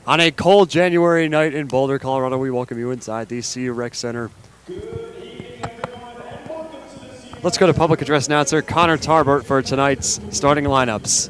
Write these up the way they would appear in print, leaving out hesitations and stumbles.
On a cold January night in Boulder, Colorado, we welcome you inside the CU Rec Center. Let's go to public address announcer Connor Tarbert for tonight's starting lineups.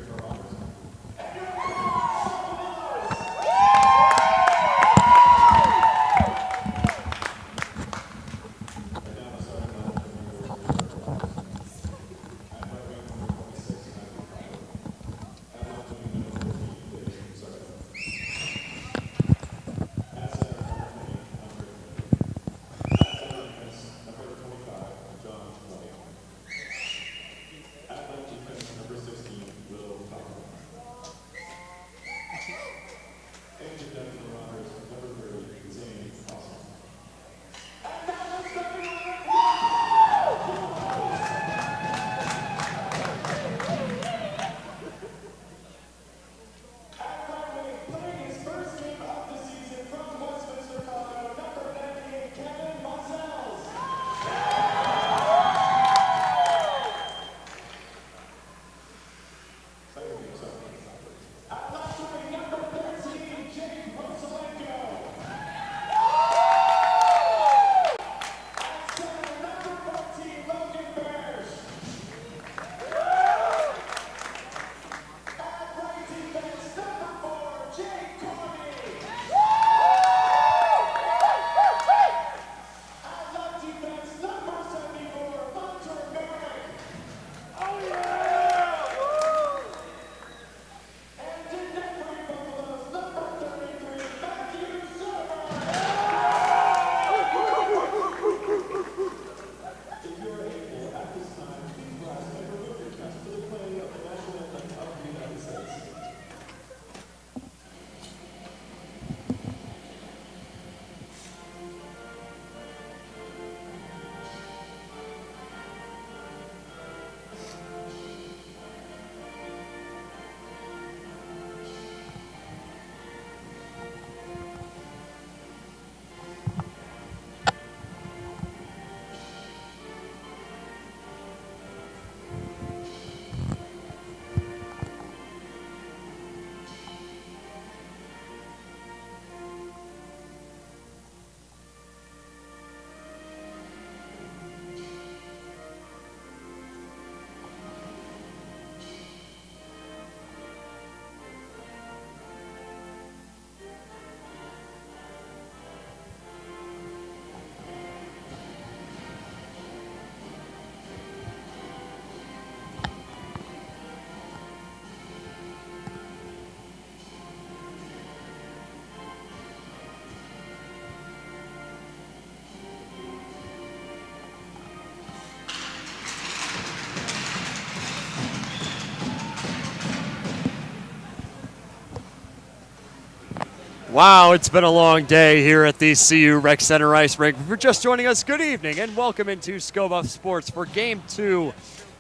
Wow, it's been a long day here at the CU Rec Center Ice Rink. If you're just joining us, good evening and welcome into Scobuff Sports for Game 2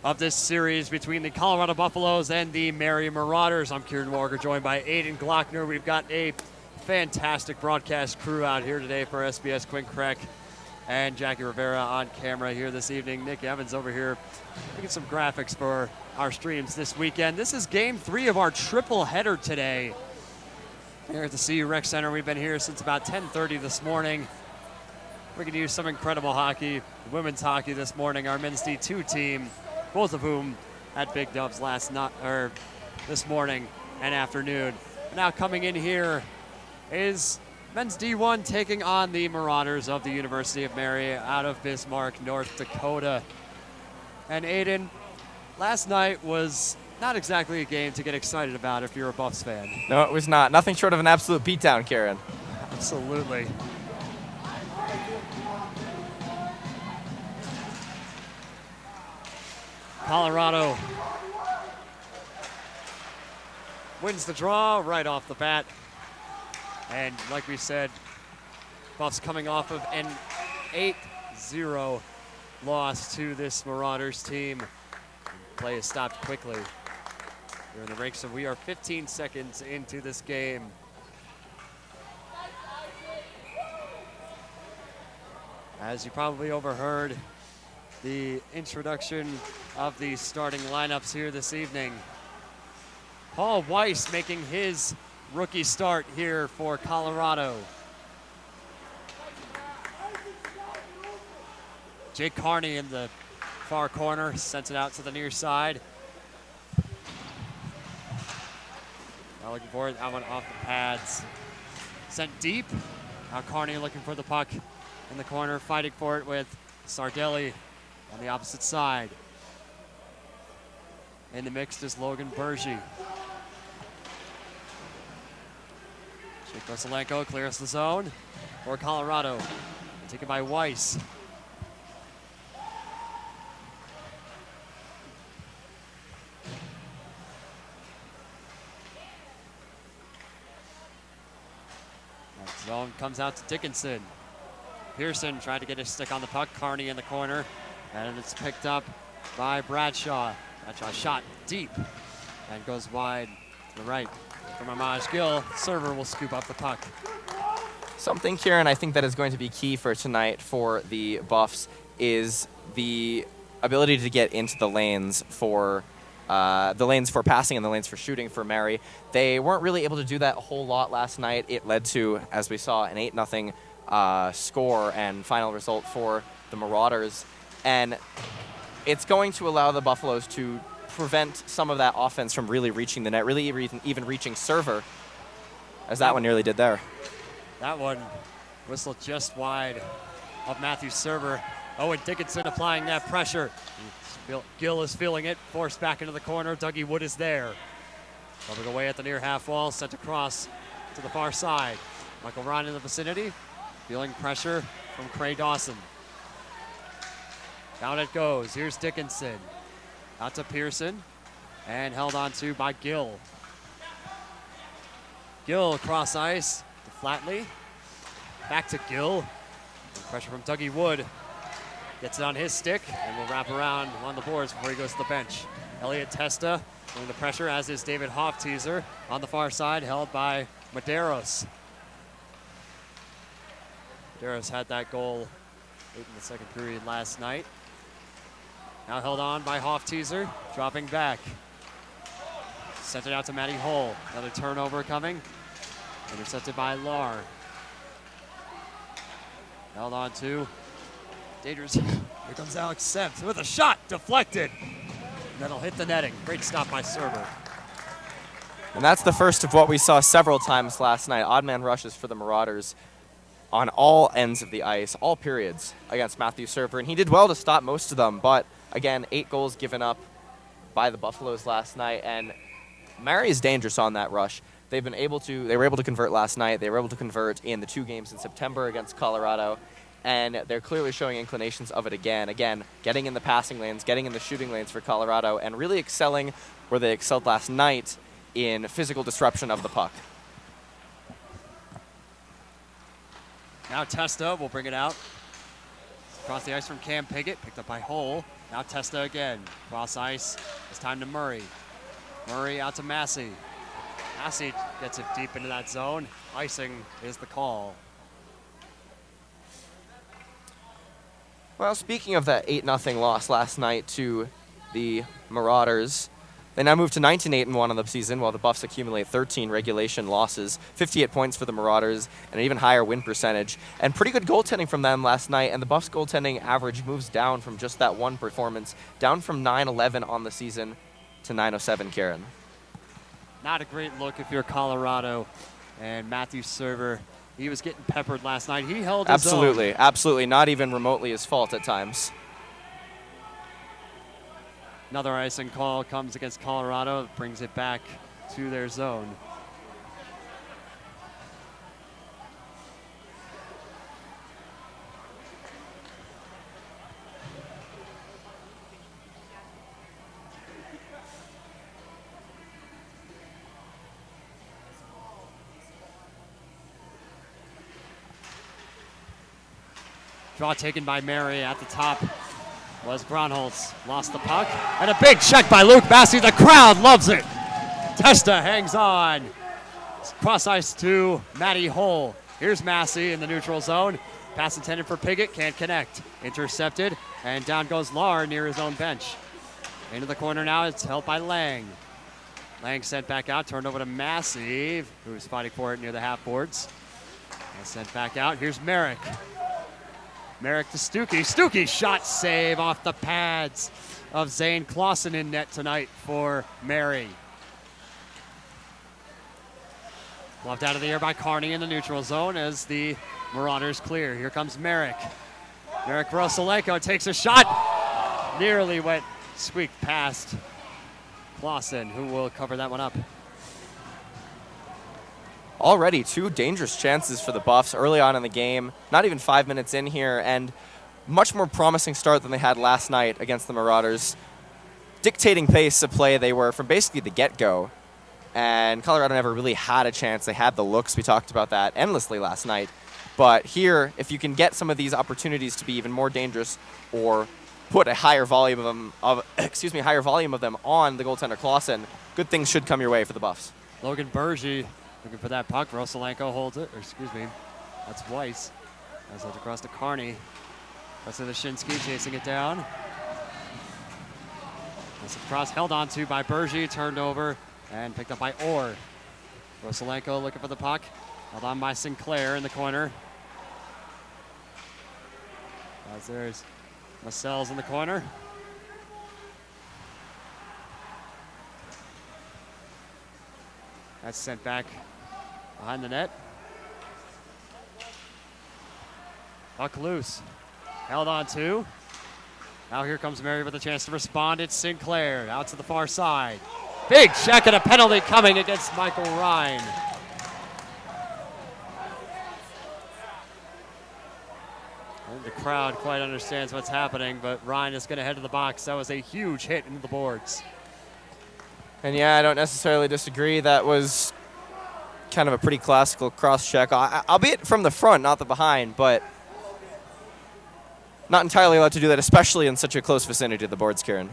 of this series between the Colorado Buffaloes and the Mary Marauders. I'm Kieran Walker, joined by Aiden Glockner. We've got a fantastic broadcast crew out here today for SBS. Quinn Crack and Jackie Rivera on camera here this evening. Nick Evans over here making some graphics for our streams this weekend. This is Game 3 of our triple header today. Here at the CU Rec Center, we've been here since about 10:30 this morning. We're going to use some incredible hockey, women's hockey this morning. Our men's D2 team, both of whom had big dubs this morning and afternoon. Now coming in here is men's D1 taking on the Marauders of the University of Mary out of Bismarck, North Dakota. And Aiden, last night was not exactly a game to get excited about if you're a Buffs fan. No, it was not. Nothing short of an absolute beatdown, Karen. Absolutely. Colorado wins the draw right off the bat. And like we said, Buffs coming off of an 8-0 loss to this Marauders team. Play is stopped quickly. We're in the ranks, so we are 15 seconds into this game. As you probably overheard, the introduction of the starting lineups here this evening. Paul Weiss making his rookie start here for Colorado. Jake Carney in the far corner, sends it out to the near side. Now looking for it, that one off the pads. Sent deep. Now Carney looking for the puck in the corner, fighting for it with Sardelli on the opposite side. In the mix is Logan Bergy. Jake Vasilenko clears the zone for Colorado. Taken by Weiss. Zone comes out to Dickinson. Pearson tried to get his stick on the puck. Carney in the corner. And it's picked up by Bradshaw. Bradshaw shot deep and goes wide to the right. From Amaj Gill, server will scoop up the puck. Something, Kieran, I think that is going to be key for tonight for the Buffs is the ability to get into the lanes for passing and the lanes for shooting for Mary. They weren't really able to do that a whole lot last night. It led to, as we saw, an 8-0 score and final result for the Marauders. And it's going to allow the Buffaloes to prevent some of that offense from really reaching the net, really even reaching server, as that one nearly did there. That one whistled just wide of Matthew's server. Owen Dickinson applying that pressure. Gill is feeling it, forced back into the corner. Dougie Wood is there. Rubbing away at the near half wall, sent across to the far side. Michael Ryan in the vicinity, feeling pressure from Cray Dawson. Down it goes. Here's Dickinson. Out to Pearson, and held on to by Gill. Gill across ice to Flatley. Back to Gill. Pressure from Dougie Wood. Gets it on his stick, and will wrap around on the boards before he goes to the bench. Elliot Testa doing the pressure, as is David Hofteaser. On the far side, held by Medeiros. Medeiros had that goal late in the second period last night. Now held on by Hofteaser, dropping back. Sent it out to Matty Hull. Another turnover coming. Intercepted by Lahr. Held on to dangerous. Here comes Alex Sept with a shot deflected. That'll hit the netting. Great stop by server. And that's the first of what we saw several times last night. Odd man rushes for the Marauders on all ends of the ice, all periods against Matthew Server. And he did well to stop most of them. But again, 8 goals given up by the Buffaloes last night. And Mary is dangerous on that rush. They were able to convert last night. They were able to convert in the 2 games in September against Colorado. And they're clearly showing inclinations of it again. Again, getting in the passing lanes, getting in the shooting lanes for Colorado, and really excelling where they excelled last night in physical disruption of the puck. Now Testa will bring it out. Across the ice from Cam Piggott, picked up by Hull. Now Testa again. Cross ice. It's time to Murray. Murray out to Massey. Massey gets it deep into that zone. Icing is the call. Well, speaking of that 8-0 loss last night to the Marauders, they now move to 19-8-1 on the season, while the Buffs accumulate 13 regulation losses, 58 points for the Marauders, and an even higher win percentage. And pretty good goaltending from them last night, and the Buffs' goaltending average moves down from just that one performance, down from .911 on the season to .907, Kieran. Not a great look if you're Colorado. And Matthew Server, he was getting peppered last night. He held his own. Absolutely. Not even remotely his fault at times. Another icing call comes against Colorado, brings it back to their zone. Draw taken by Mary at the top was Gronholtz. Lost the puck. And a big check by Luke Massey. The crowd loves it. Testa hangs on. Cross ice to Matty Hull. Here's Massey in the neutral zone. Pass intended for Piggott. Can't connect. Intercepted. And down goes Lahr near his own bench. Into the corner now. It's held by Lang. Lang sent back out, turned over to Massey, who's fighting for it near the half boards. And sent back out. Here's Merrick. Merrick to Stuckey. Stuckey shot save off the pads of Zane Clausen in net tonight for Mary. Bluffed out of the air by Carney in the neutral zone as the Marauders clear. Here comes Merrick. Merrick Rosalenko takes a shot. Nearly went, squeaked past Clausen, who will cover that one up. Already 2 dangerous chances for the Buffs early on in the game. Not even 5 minutes in here, and much more promising start than they had last night against the Marauders. Dictating pace of play they were from basically the get-go. And Colorado never really had a chance. They had the looks. We talked about that endlessly last night. But here, if you can get some of these opportunities to be even more dangerous or put a higher volume of them, higher volume of them on the goaltender Clausen, good things should come your way for the Buffs. Logan Bergy looking for that puck. Rosalenko holds it. That's Weiss. That's it across to Carney. Rest of the Shinsky chasing it down. That's across, held on to by Bergy, turned over and picked up by Orr. Rosalenko looking for the puck. Held on by Sinclair in the corner. As there's Marcel's in the corner. That's sent back behind the net. Puck loose. Held on to. Now here comes Mary with a chance to respond. It's Sinclair out to the far side. Big check and a penalty coming against Michael Ryan. I think the crowd quite understands what's happening, but Ryan is going to head to the box. That was a huge hit into the boards. And yeah, I don't necessarily disagree. That was kind of a pretty classical cross-check, albeit from the front, not the behind, but not entirely allowed to do that, especially in such a close vicinity to the boards, Kieran.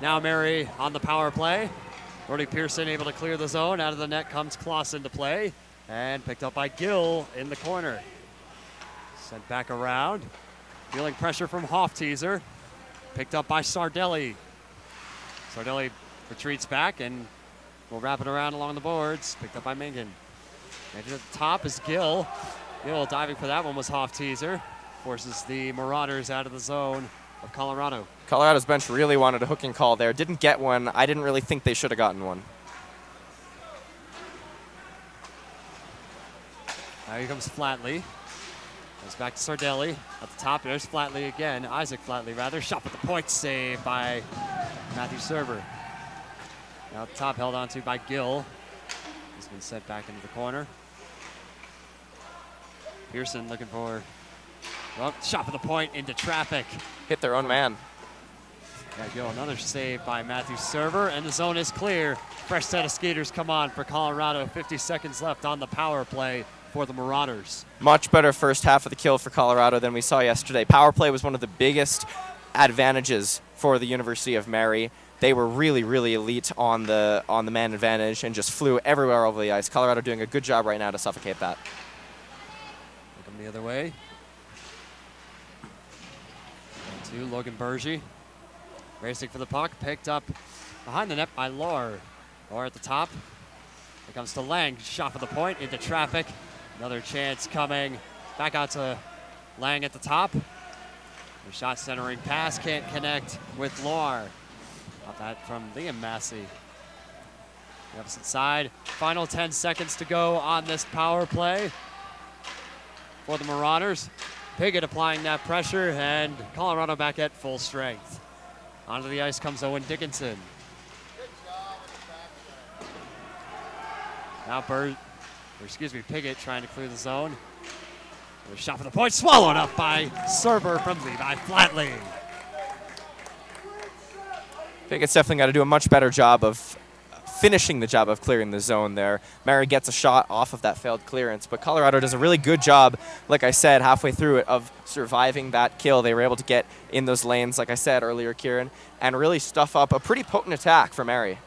Now Mary on the power play. Brody Pearson able to clear the zone. Out of the net comes Clausen to play. And picked up by Gill in the corner. Sent back around. Feeling pressure from Hofteaser. Picked up by Sardelli. Sardelli retreats back and will wrap it around along the boards. Picked up by Mingan. And at the top is Gill. Gill diving for that one was Hofteaser. Forces the Marauders out of the zone of Colorado. Colorado's bench really wanted a hooking call there. Didn't get one. I didn't really think they should have gotten one. Now here comes Flatley. Goes back to Sardelli. At the top, there's Flatley again. Isaac Flatley, rather. Shot with the point save by Matthew Server. Now at the top, held onto by Gill. He's been sent back into the corner. Pearson looking for, well, shot with the point into traffic. Hit their own man. There you go, another save by Matthew Server, and the zone is clear. Fresh set of skaters come on for Colorado. 50 seconds left on the power play for the Marauders. Much better first half of the kill for Colorado than we saw yesterday. Power play was one of the biggest advantages for the University of Mary. They were really, really elite on the man advantage and just flew everywhere over the ice. Colorado doing a good job right now to suffocate that. Look them the other way. To Logan Bergy. Racing for the puck, picked up behind the net by Lohr. Lohr at the top. Here comes to Lang, shot for the point into traffic. Another chance coming. Back out to Lang at the top. The shot centering pass can't connect with Lohr. Got that from Liam Massey. The opposite side. Final 10 seconds to go on this power play for the Marauders. Piggott applying that pressure, and Colorado back at full strength. Onto the ice comes Owen Dickinson. Now Piggott trying to clear the zone. A shot for the point, swallowed up by Server from Levi Flatley. Piggott's definitely got to do a much better job of finishing the job of clearing the zone there. Mary gets a shot off of that failed clearance, but Colorado does a really good job, like I said, halfway through it, of surviving that kill. They were able to get in those lanes, like I said earlier, Kieran, and really stuff up a pretty potent attack for Mary.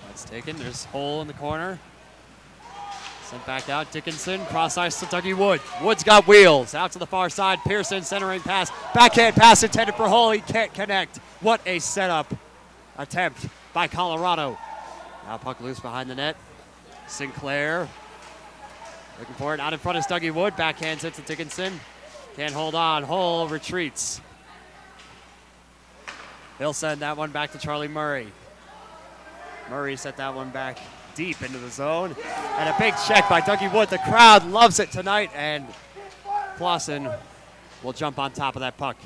That's taken. There's hole in the corner. Sent back out. Dickinson, cross ice to Dougie Wood. Wood's got wheels. Out to the far side. Pearson, centering pass. Backhand pass intended for Hull. He can't connect. What a setup attempt by Colorado. Now puck loose behind the net. Sinclair looking for it. Out in front is Dougie Wood. Backhands it to Dickinson. Can't hold on. Hull retreats. He'll send that one back to Charlie Murray. Murray set that one back deep into the zone. And a big check by Dougie Wood. The crowd loves it tonight, and Clausen will jump on top of that puck.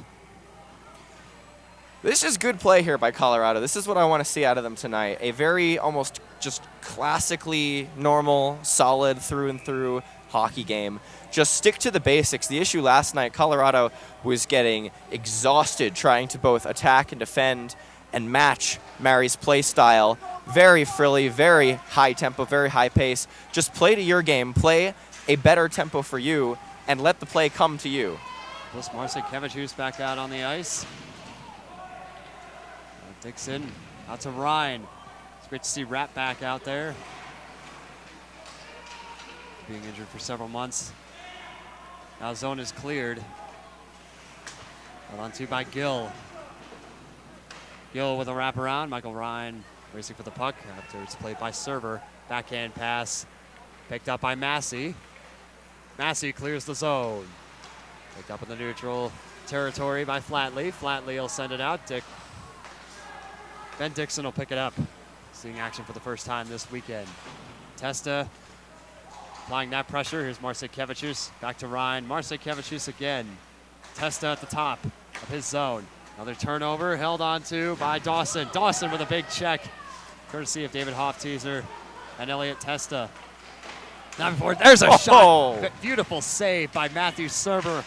This is good play here by Colorado. This is what I want to see out of them tonight. A very almost just classically normal, solid through and through hockey game. Just stick to the basics. The issue last night, Colorado was getting exhausted trying to both attack and defend and match Mary's play style. Very frilly, very high tempo, very high pace. Just play to your game, play a better tempo for you, and let the play come to you. Plus Marcinkiewicz back out on the ice. Dixon out to Ryan. It's great to see Rapp back out there. Being injured for several months. Now zone is cleared. Held on to by Gill. Gill with a wraparound. Michael Ryan racing for the puck after it's played by Server. Backhand pass picked up by Massey. Massey clears the zone. Picked up in the neutral territory by Flatley. Flatley will send it out. Ben Dixon will pick it up. Seeing action for the first time this weekend. Testa applying that pressure. Here's Marcinkiewicz. Back to Ryan. Marcinkiewicz again. Testa at the top of his zone. Another turnover held on to by Dawson. Dawson with a big check. Courtesy of David Hofteaser and Elliot Testa. Now before, there's a shot. Beautiful save by Matthew Server.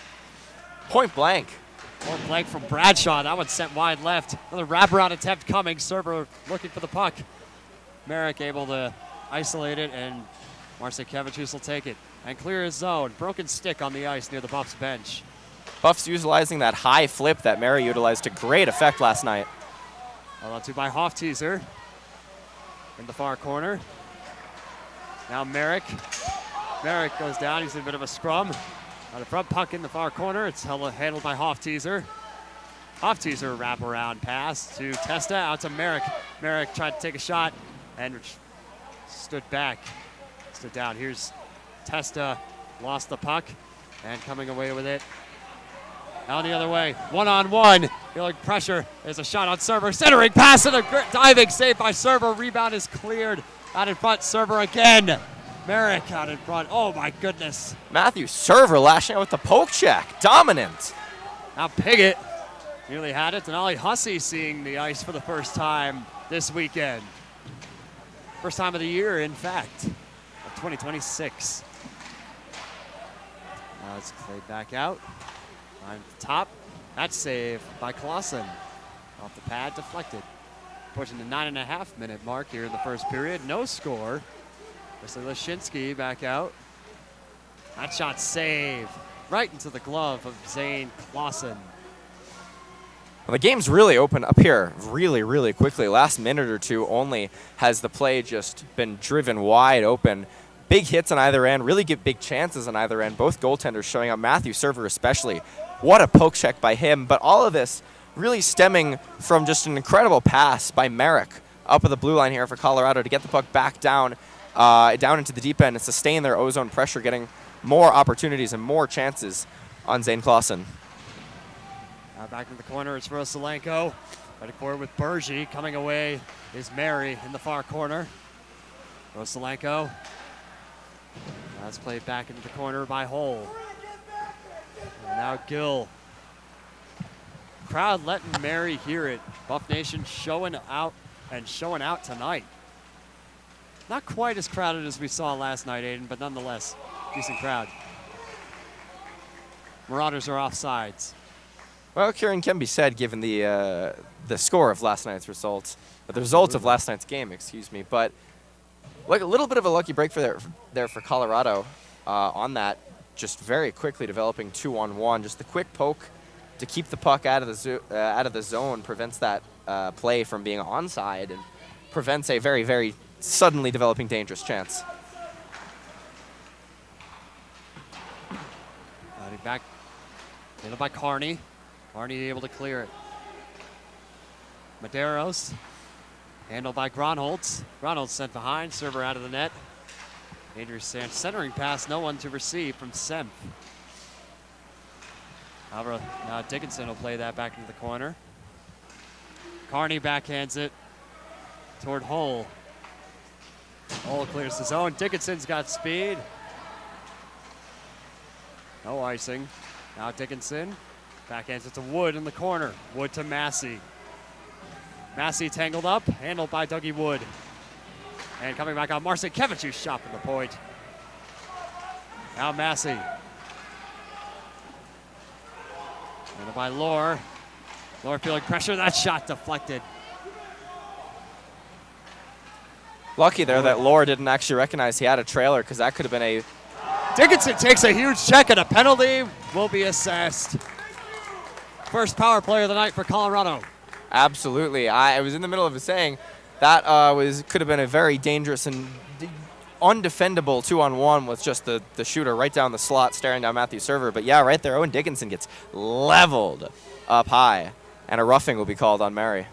Point blank. Point blank from Bradshaw. That one sent wide left. Another wraparound attempt coming. Server looking for the puck. Merrick able to isolate it, and Marcinkiewicz will take it and clear his zone. Broken stick on the ice near the Buffs bench. Buffs utilizing that high flip that Mary utilized to great effect last night. Held on to by Hofteaser in the far corner. Now Merrick. Merrick goes down. He's in a bit of a scrum. On the front puck in the far corner. It's handled by Hofteaser. Hofteaser wraparound pass to Testa, out to Merrick. Merrick tried to take a shot and stood back. Stood down. Here's Testa, lost the puck and coming away with it. Now the other way, one-on-one, feeling pressure. There's a shot on Server, centering pass and a diving save by Server. Rebound is cleared. Out in front, Server again. Merrick out in front. Oh my goodness. Matthew Server lashing out with the poke check. Dominant. Now Piggott nearly had it. Denali Hussey seeing the ice for the first time this weekend. First time of the year, in fact, of 2026. Now it's played back out. On top, that save by Clausen. Off the pad, deflected. Pushing the 9.5-minute mark here in the first period. No score. Wesley Leshinsky back out. That shot save right into the glove of Zane Clausen. Well, the game's really opened up here really, really quickly. Last minute or two only has the play just been driven wide open. Big hits on either end, really get big chances on either end. Both goaltenders showing up, Matthew Server especially. What a poke check by him. But all of this really stemming from just an incredible pass by Merrick up at the blue line here for Colorado to get the puck back down into the deep end and sustain their ozone pressure, getting more opportunities and more chances on Zane Clausen. Now back in the corner, it's Rosalenko. Fighting forward with Bergy. Coming away is Mary in the far corner. Rosalenko. That's played back into the corner by Hull. And now Gill. Crowd letting Mary hear it. Buff Nation showing out tonight. Not quite as crowded as we saw last night, Aiden, but nonetheless, decent crowd. Marauders are off sides. Well, Kieran, can be said given the score of last night's results, the results of last night's game, excuse me. But like a little bit of a lucky break for there for Colorado on that, just very quickly developing 2-on-1. Just the quick poke to keep the puck out of the zone prevents that play from being onside and prevents a very, very suddenly developing dangerous chance. Back, handled by Carney. Carney able to clear it. Medeiros, handled by Gronholtz. Gronholtz sent behind, server out of the net. Dangerous centering pass, no one to receive from Semp. Now Dickinson will play that back into the corner. Carney backhands it toward Hull. Hull clears the zone. Dickinson's got speed. No icing. Now Dickinson backhands it to Wood in the corner. Wood to Massey. Massey tangled up, handled by Dougie Wood. And coming back on Marcinkiewicz, who's shot from the point. Now Massey. Handled by Lohr. Lohr feeling pressure, that shot deflected. Lucky there that Lohr didn't actually recognize he had a trailer, because that could have been a... Dickinson takes a huge check, and a penalty will be assessed. First power play of the night for Colorado. Absolutely. I was in the middle of saying that could have been a very dangerous and undefendable 2-on-1 with just the shooter right down the slot staring down Matthew Server. But yeah, right there, Owen Dickinson gets leveled up high, and a roughing will be called on Mary.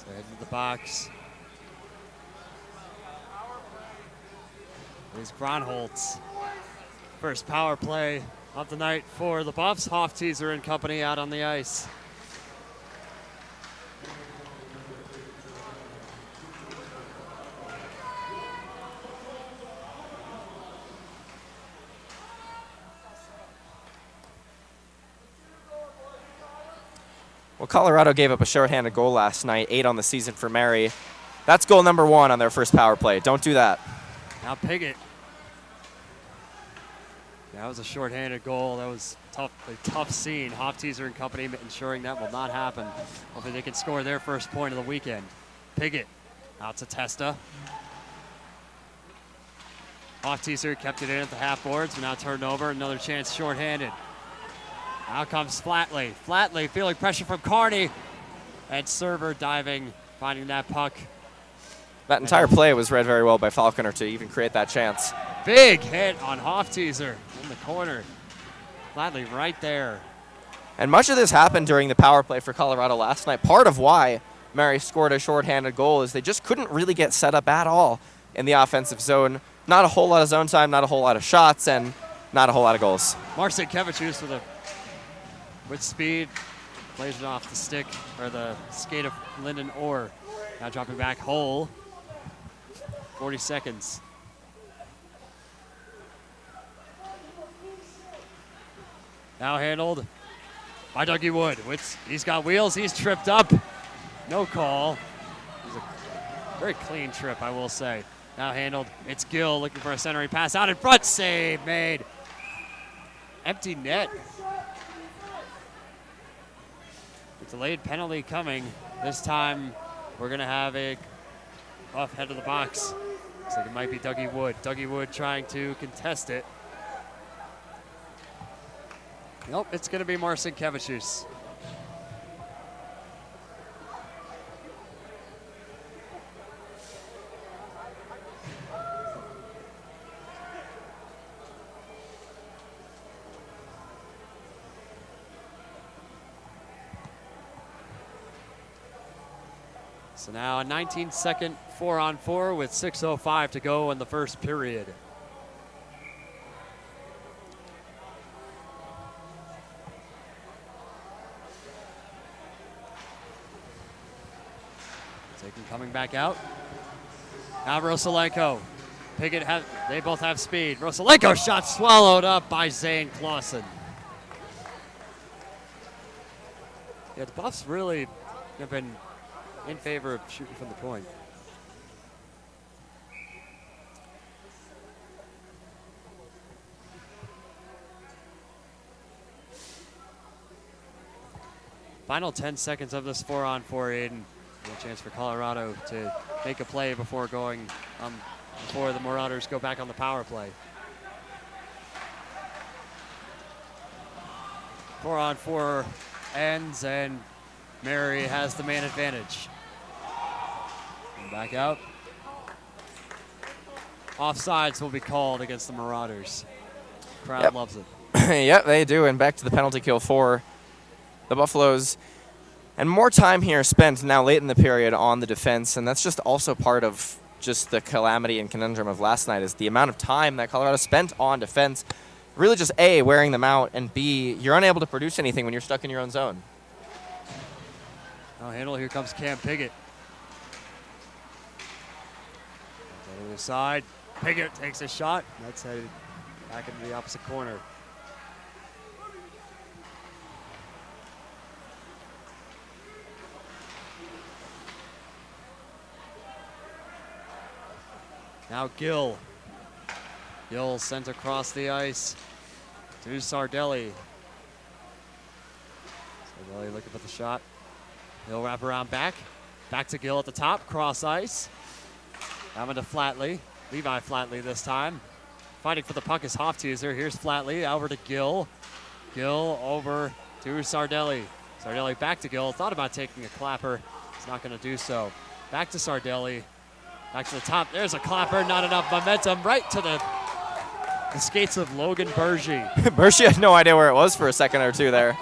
Head into the box. Is Gronholtz. First power play of the night for the Buffs. Hofteaser and company out on the ice. Well, Colorado gave up a shorthanded goal last night, 8 on the season for Mary. That's goal number 1 on their first power play. Don't do that. Now Piggott. That was a shorthanded goal. That was a tough scene. Hofteaser and company ensuring that will not happen. Hopefully they can score their first point of the weekend. Piggott out to Testa. Hofteaser kept it in at the half boards, but now turned over. Another chance shorthanded. Now comes Flatley. Flatley feeling pressure from Carney. And Server diving, finding that puck. That entire play was read very well by Falconer to even create that chance. Big hit on Hofteaser in the corner. Flatley right there. And much of this happened during the power play for Colorado last night. Part of why Mary scored a shorthanded goal is they just couldn't really get set up at all in the offensive zone. Not a whole lot of zone time, not a whole lot of shots, and not a whole lot of goals. Marcinkiewicz with speed, plays it off the stick, or the skate of Lyndon Orr. Now dropping back, Hull. 40 seconds. Now handled by Dougie Wood. He's got wheels, he's tripped up. No call. It was a very clean trip, I will say. Now handled, it's Gill looking for a centering pass out in front, save made. Empty net. Delayed penalty coming. This time we're going to have a off head of the box. Looks like it might be Dougie Wood. Dougie Wood trying to contest it. Nope, it's going to be Marcinkiewicz. So now a 19-second 4-on-4 with 6:05 to go in the first period. Taken coming back out. Now Rosalenko. Piggott they both have speed. Rosalenko shot swallowed up by Zane Clausen. Yeah, the Buffs really have been in favor of shooting from the point. Final 10 seconds of this 4-on-4, Aiden. A chance for Colorado to make a play before going, before the Marauders go back on the power play. 4-on-4 ends, and Mary has the man advantage. And back out. Offsides will be called against the Marauders. Crowd loves it. Yep, they do. And back to the penalty kill for the Buffaloes. And more time here spent now late in the period on the defense, and that's just also part of just the calamity and conundrum of last night is the amount of time that Colorado spent on defense, really just A, wearing them out, and B, you're unable to produce anything when you're stuck in your own zone. Now handle, here comes Cam Piggott. On the other side, Piggott takes a shot. That's headed back into the opposite corner. Now Gill. Gill sent across the ice to Sardelli. Sardelli looking for the shot. He'll wrap around back. Back to Gill at the top, cross ice. Down to Flatley. Levi Flatley this time. Fighting for the puck is Hofteaser. Here's Flatley, over to Gill. Gill over to Sardelli. Sardelli back to Gill. Thought about taking a clapper. He's not going to do so. Back to Sardelli. Back to the top. There's a clapper. Not enough momentum. Right to the skates of Logan Bergy. Bergy had no idea where it was for a second or two there.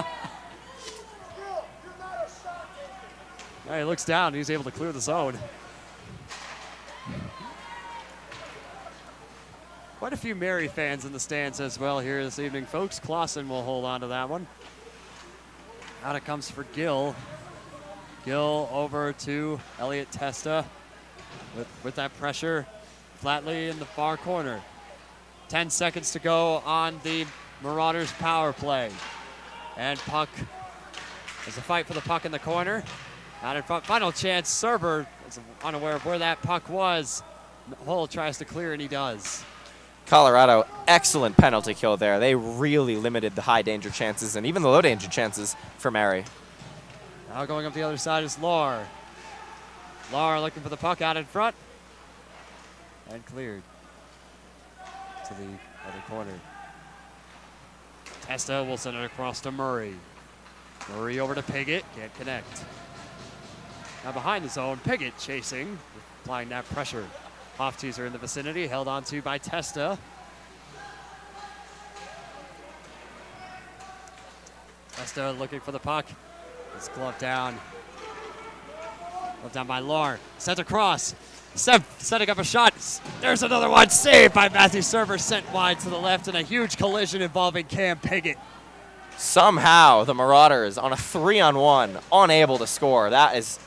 He looks down. He's able to clear the zone. Quite a few Mary fans in the stands as well here this evening, folks. Clausen will hold on to that one. Out it comes for Gill. Gill over to Elliot Testa. With that pressure, Flatley in the far corner. 10 seconds to go on the Marauders power play. And puck, there's a fight for the puck in the corner. Out in front, final chance, Serber is unaware of where that puck was. Hull tries to clear, and he does. Colorado, excellent penalty kill there. They really limited the high danger chances and even the low danger chances for Mary. Now going up the other side is Lahr. Lahr looking for the puck out in front. And cleared to the other corner. Testa will send it across to Murray. Murray over to Piggott, can't connect. Now behind the zone, Piggott chasing, applying that pressure. Hofteaser in the vicinity, held on to by Testa. Testa looking for the puck. It's gloved down. Gloved down by Lahr. Sent across. Setting up a shot. There's another one. Saved by Matthew Server. Sent wide to the left, and a huge collision involving Cam Piggott. Somehow the Marauders on a 3-on-1, unable to score. That is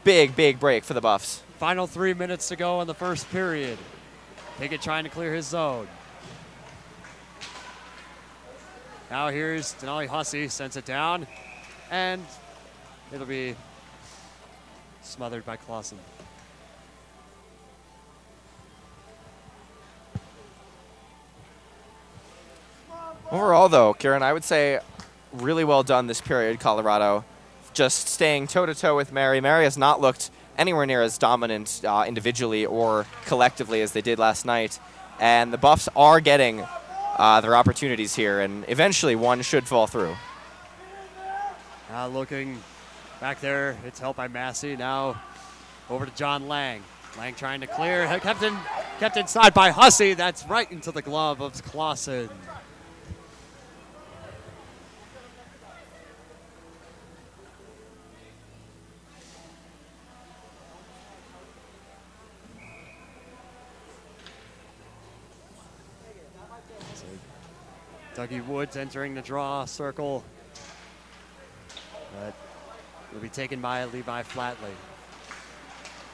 big, big break for the Buffs. Final 3 minutes to go in the first period. Piggott trying to clear his zone. Now here's Denali Hussey, sends it down, and it'll be smothered by Clausen. Overall, though, Kieran, I would say really well done this period, Colorado. Just staying toe-to-toe with Mary. Mary has not looked anywhere near as dominant individually or collectively as they did last night. And the Buffs are getting their opportunities here, and eventually one should fall through. Now looking back there, it's helped by Massey. Now over to John Lang. Lang trying to clear, kept inside by Hussey. That's right into the glove of Clausen. Dougie Woods entering the draw circle. But will be taken by Levi Flatley.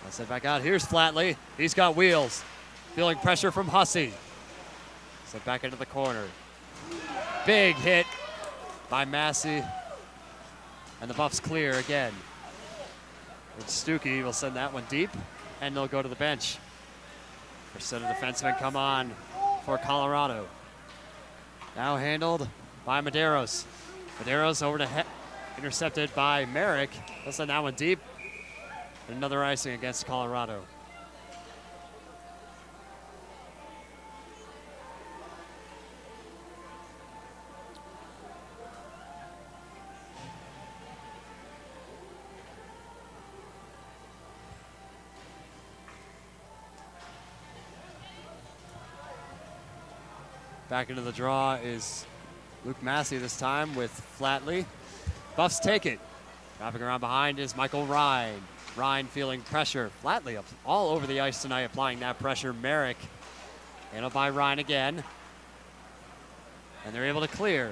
I'll send back out. Here's Flatley. He's got wheels. Feeling pressure from Hussey. Sent back into the corner. Big hit by Massey. And the Buffs clear again. And Stuckey will send that one deep, and they'll go to the bench. First set of defensemen come on for Colorado. Now handled by Medeiros. Medeiros over to intercepted by Merrick. They'll send that one deep. And another icing against Colorado. Back into the draw is Luke Massey this time with Flatley. Buffs take it. Wrapping around behind is Michael Ryan. Ryan feeling pressure. Flatley up all over the ice tonight, applying that pressure. Merrick handled by Ryan again. And they're able to clear.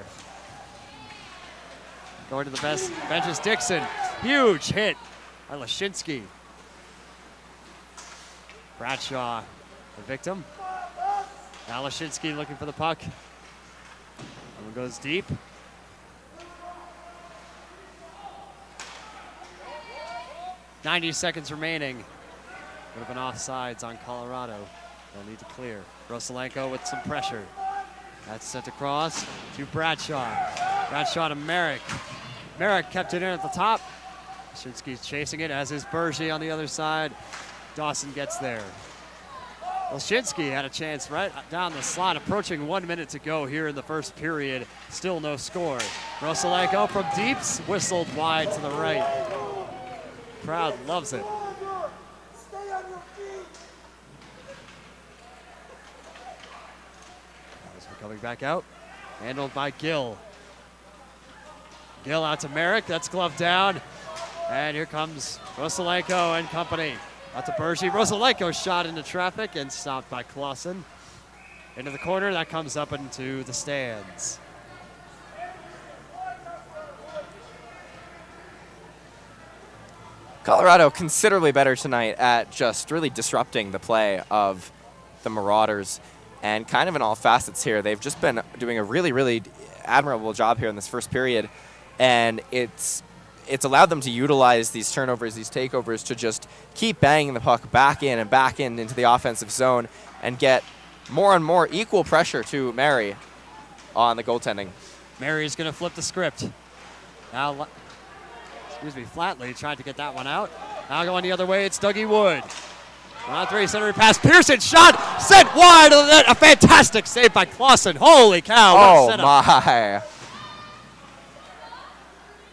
Going to the bench is Dixon. Huge hit by Lashinsky. Bradshaw, the victim. Now Lashinsky looking for the puck. That one goes deep. .90 seconds remaining. Would have been offsides on Colorado. They'll need to clear. Rosalenko with some pressure. That's sent across to Bradshaw. Bradshaw to Merrick. Merrick kept it in at the top. Lashinsky's chasing it, as is Bergy on the other side. Dawson gets there. Lashinsky had a chance right down the slot, approaching 1 minute to go here in the first period. Still no score. Rosalenko from deeps, whistled wide to the right. Crowd loves it. As we're coming back out, handled by Gill. Gill out to Merrick, that's glove down. And here comes Rosalenko and company. Out to Bergy. Rosalenko shot into traffic and stopped by Clausen. Into the corner, that comes up into the stands. Colorado considerably better tonight at just really disrupting the play of the Marauders, and kind of in all facets here. They've just been doing a really, really admirable job here in this first period, and it's allowed them to utilize these turnovers, these takeovers, to just keep banging the puck back in and back in into the offensive zone and get more and more equal pressure to Mary on the goaltending. Mary's going to flip the script. Now, Flatley tried to get that one out. Now going the other way, it's Dougie Wood. 1-3 center pass. Pearson shot, sent wide of the net. A fantastic save by Clausen. Holy cow. Oh, my.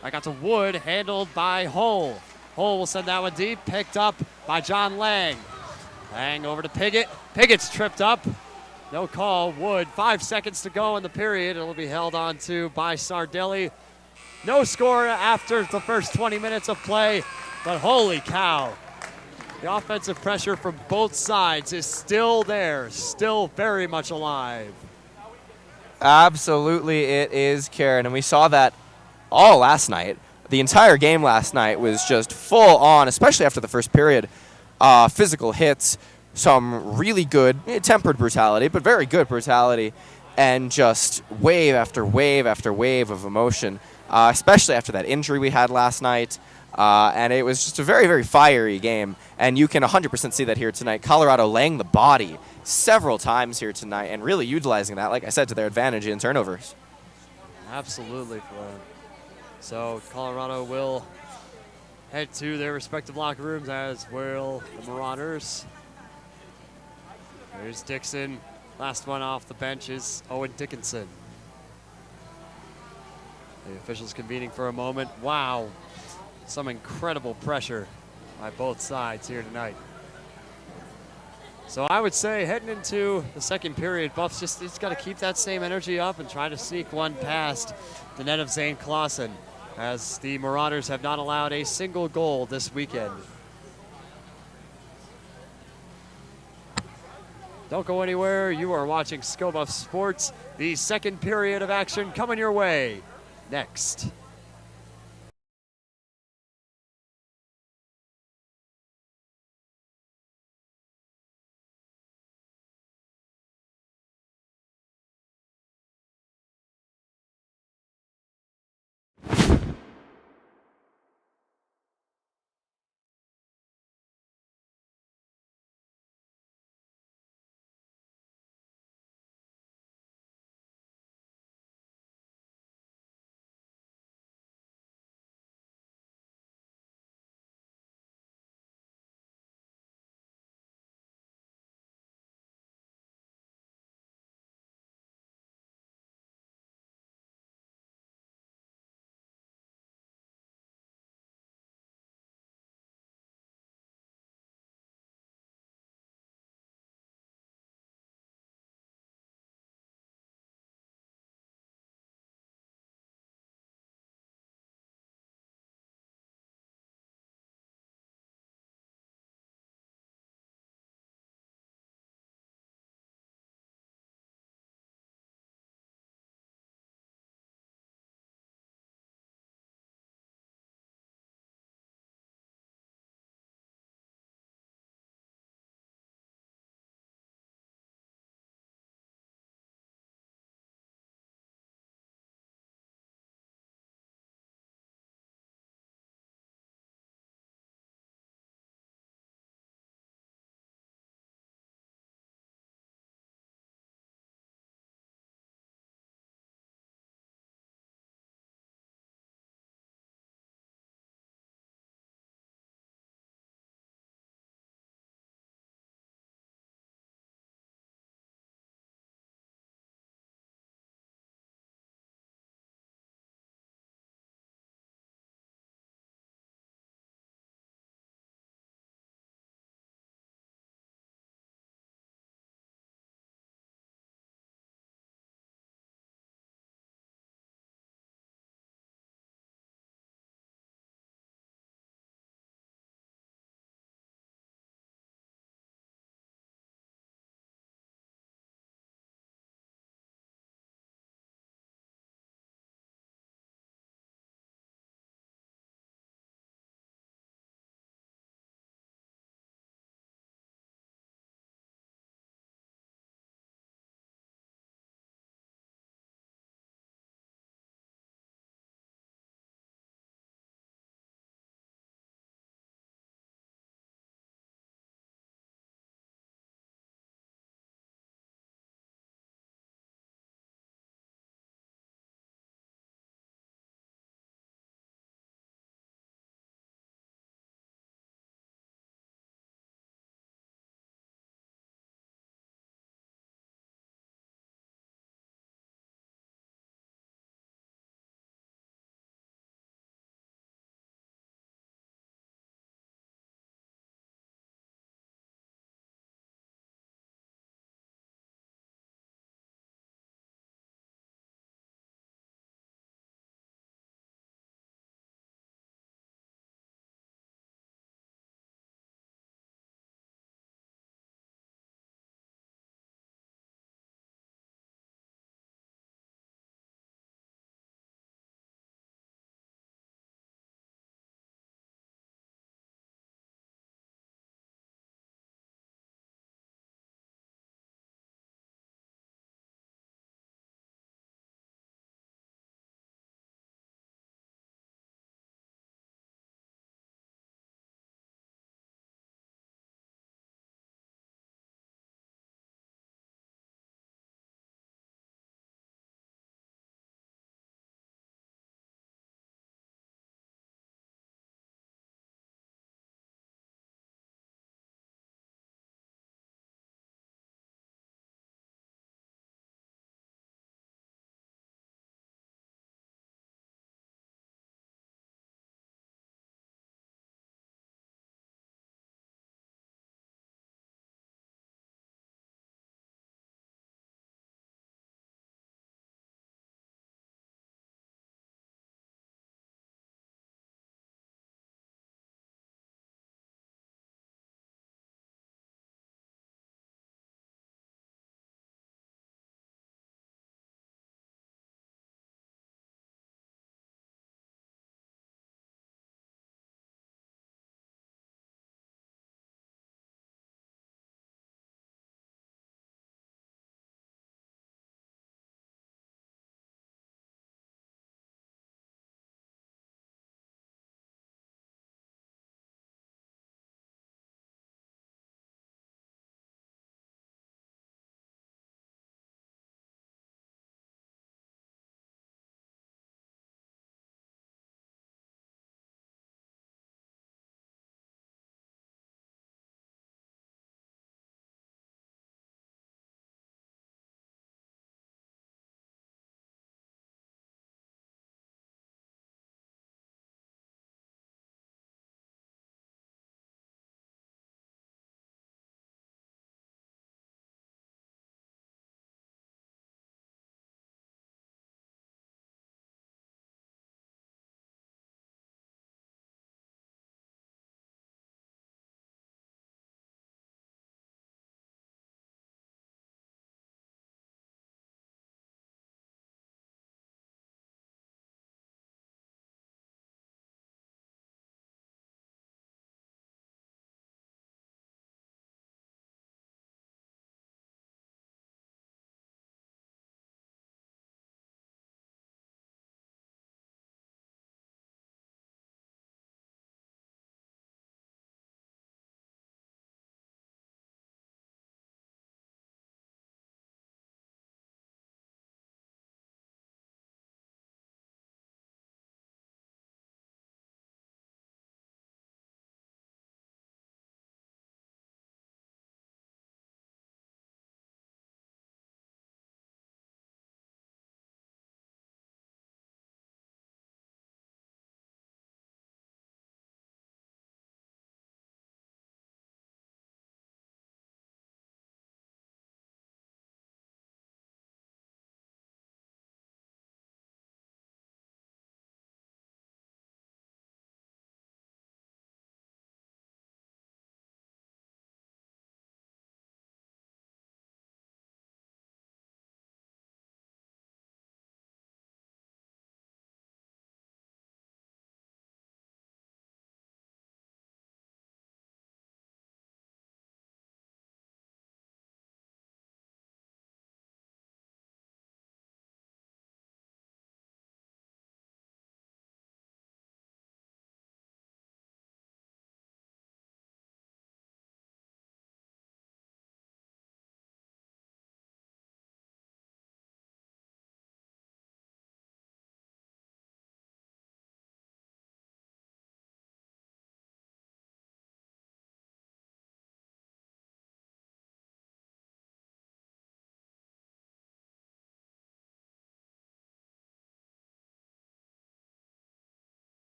I got to Wood, handled by Hull. Hull will send that one deep, picked up by John Lang. Lang over to Piggott. Piggott's tripped up. No call. Wood, 5 seconds to go in the period. It'll be held on to by Sardelli. No score after the first 20 minutes of play, but holy cow. The offensive pressure from both sides is still there, still very much alive. Absolutely it is, Karen, and we saw that all last night. The entire game last night was just full on, especially after the first period. Physical hits, some really good, tempered brutality, but very good brutality, and just wave after wave after wave of emotion, especially after that injury we had last night. And it was just a very, very fiery game, and you can 100% see that here tonight. Colorado laying the body several times here tonight and really utilizing that, like I said, to their advantage in turnovers. Absolutely. So Colorado will head to their respective locker rooms, as will the Marauders. There's Dixon. Last one off the bench is Owen Dickinson. The officials convening for a moment. Wow. Some incredible pressure by both sides here tonight. So I would say heading into the second period, Buffs just got to keep that same energy up and try to sneak one past the net of Zane Clausen, as the Marauders have not allowed a single goal this weekend. Don't go anywhere. You are watching ScoBuff Sports. The second period of action coming your way next.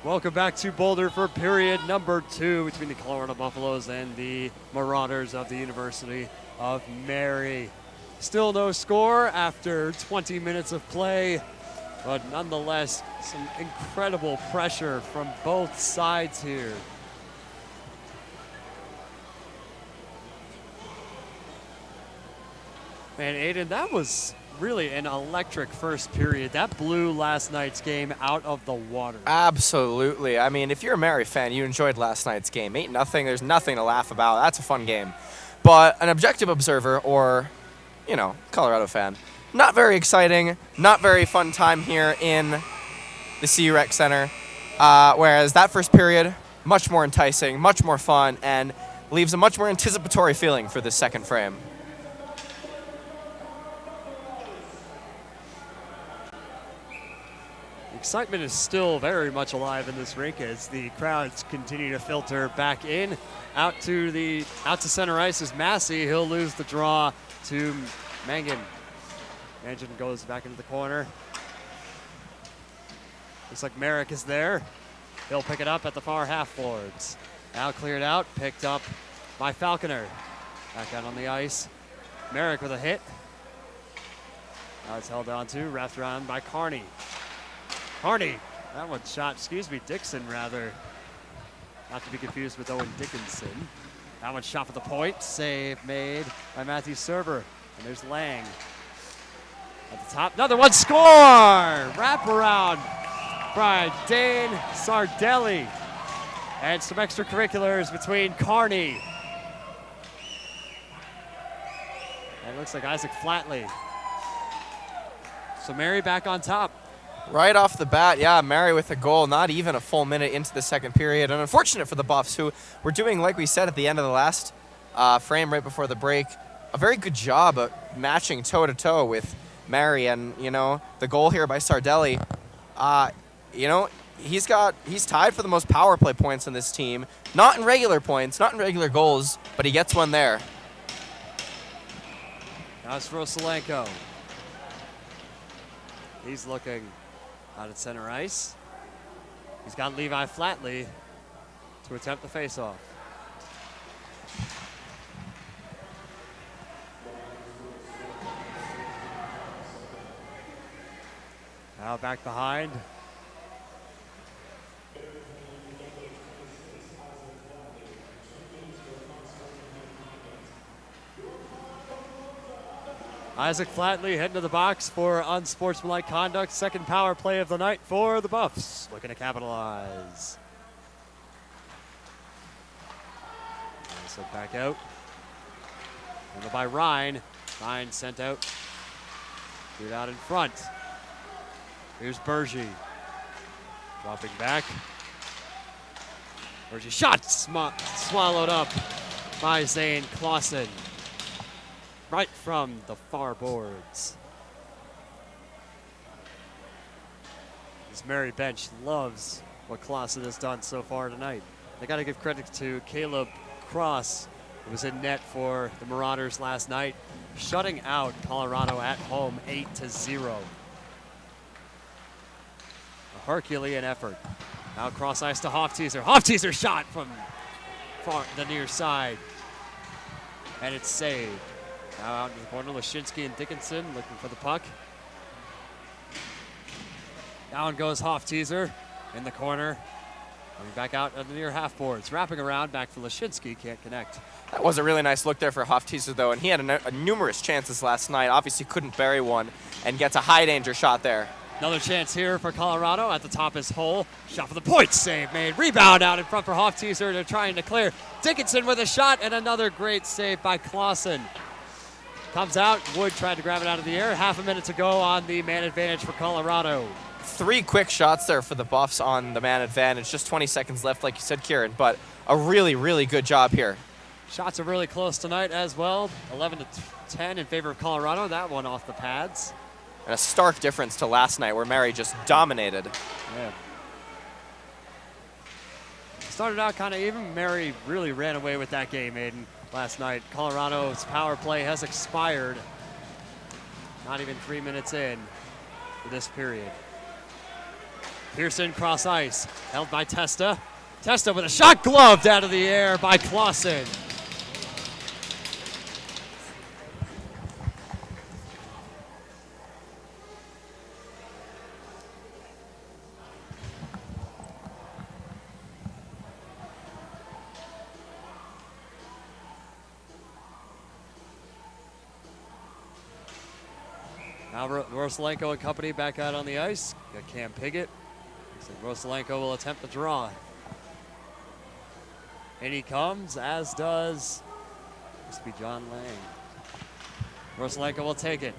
Welcome back to Boulder for period number 2 between the Colorado Buffaloes and the Marauders of the University of Mary. Still no score after 20 minutes of play, but nonetheless, some incredible pressure from both sides here. Man, Aiden, that was really an electric first period. That blew last night's game out of the water. Absolutely. I mean, if you're a Mary fan, you enjoyed last night's game. 8-0, there's nothing to laugh about. That's a fun game. But an objective observer or, Colorado fan, not very exciting, not very fun time here in the CU Rec Center. Whereas that first period, much more enticing, much more fun, and leaves a much more anticipatory feeling for this second frame. Excitement is still very much alive in this rink as the crowds continue to filter back in. Out to center ice is Massey. He'll lose the draw to Mangan. Mangan goes back into the corner. Looks like Merrick is there. He'll pick it up at the far half boards. Now cleared out, picked up by Falconer. Back out on the ice. Merrick with a hit. Now it's held on to, wrapped around by Carney. Carney, that one shot, Dixon rather. Not to be confused with Owen Dickinson. That one shot for the point, save made by Matthew Server. And there's Lang. At the top, another one, score! Wraparound by Dane Sardelli. And some extracurriculars between Carney. And it looks like Isaac Flatley. So Mary back on top. Right off the bat, yeah, Mary with a goal, not even a full minute into the second period. And unfortunate for the Buffs, who were doing, like we said at the end of the last frame right before the break, a very good job of matching toe-to-toe with Mary. And, the goal here by Sardelli, he's tied for the most power play points on this team. Not in regular points, not in regular goals, but he gets one there. That's for Solenko. He's looking out at center ice. He's got Levi Flatley to attempt the faceoff. Now back behind. Isaac Flatley heading to the box for unsportsmanlike conduct. Second power play of the night for the Buffs. Looking to capitalize. So back out. Handled by Ryan. Ryan sent out. Cleared out in front. Here's Bergy. Dropping back. Bergy shot swallowed up by Zane Clausen. Right from the far boards. This Mary bench loves what Clausen has done so far tonight. They got to give credit to Caleb Cross, who was in net for the Marauders last night, shutting out Colorado at home 8-0. A Herculean effort. Now cross ice to Hofteaser. Hofteaser shot from the near side. And it's saved. Now out in the corner, Lashinsky and Dickinson looking for the puck. Down goes Hofteaser in the corner. Coming back out on the near half boards. Wrapping around, back for Lashinsky, can't connect. That was a really nice look there for Hofteaser, though, and he had numerous chances last night. Obviously couldn't bury one and gets a high danger shot there. Another chance here for Colorado. At the top is Hull. Shot for the point, save made. Rebound out in front for Hofteaser. They're trying to clear. Dickinson with a shot and another great save by Clausen. Comes out, Wood tried to grab it out of the air. Half a minute to go on the man advantage for Colorado. 3 quick shots there for the Buffs on the man advantage. Just 20 seconds left, like you said, Kieran, but a really, really good job here. Shots are really close tonight as well. 11-10 in favor of Colorado. That one off the pads. And a stark difference to last night where Mary just dominated. Yeah. Started out kind of even. Mary really ran away with that game, Aiden. Last night, Colorado's power play has expired. Not even 3 minutes in for this period. Pearson cross ice, held by Testa. Testa with a shot gloved out of the air by Clausen. Now Rosalenko and company back out on the ice. Got Cam Piggott. So Rosalenko will attempt the draw. And he comes, as does, must be John Lang. Rosalenko will take it.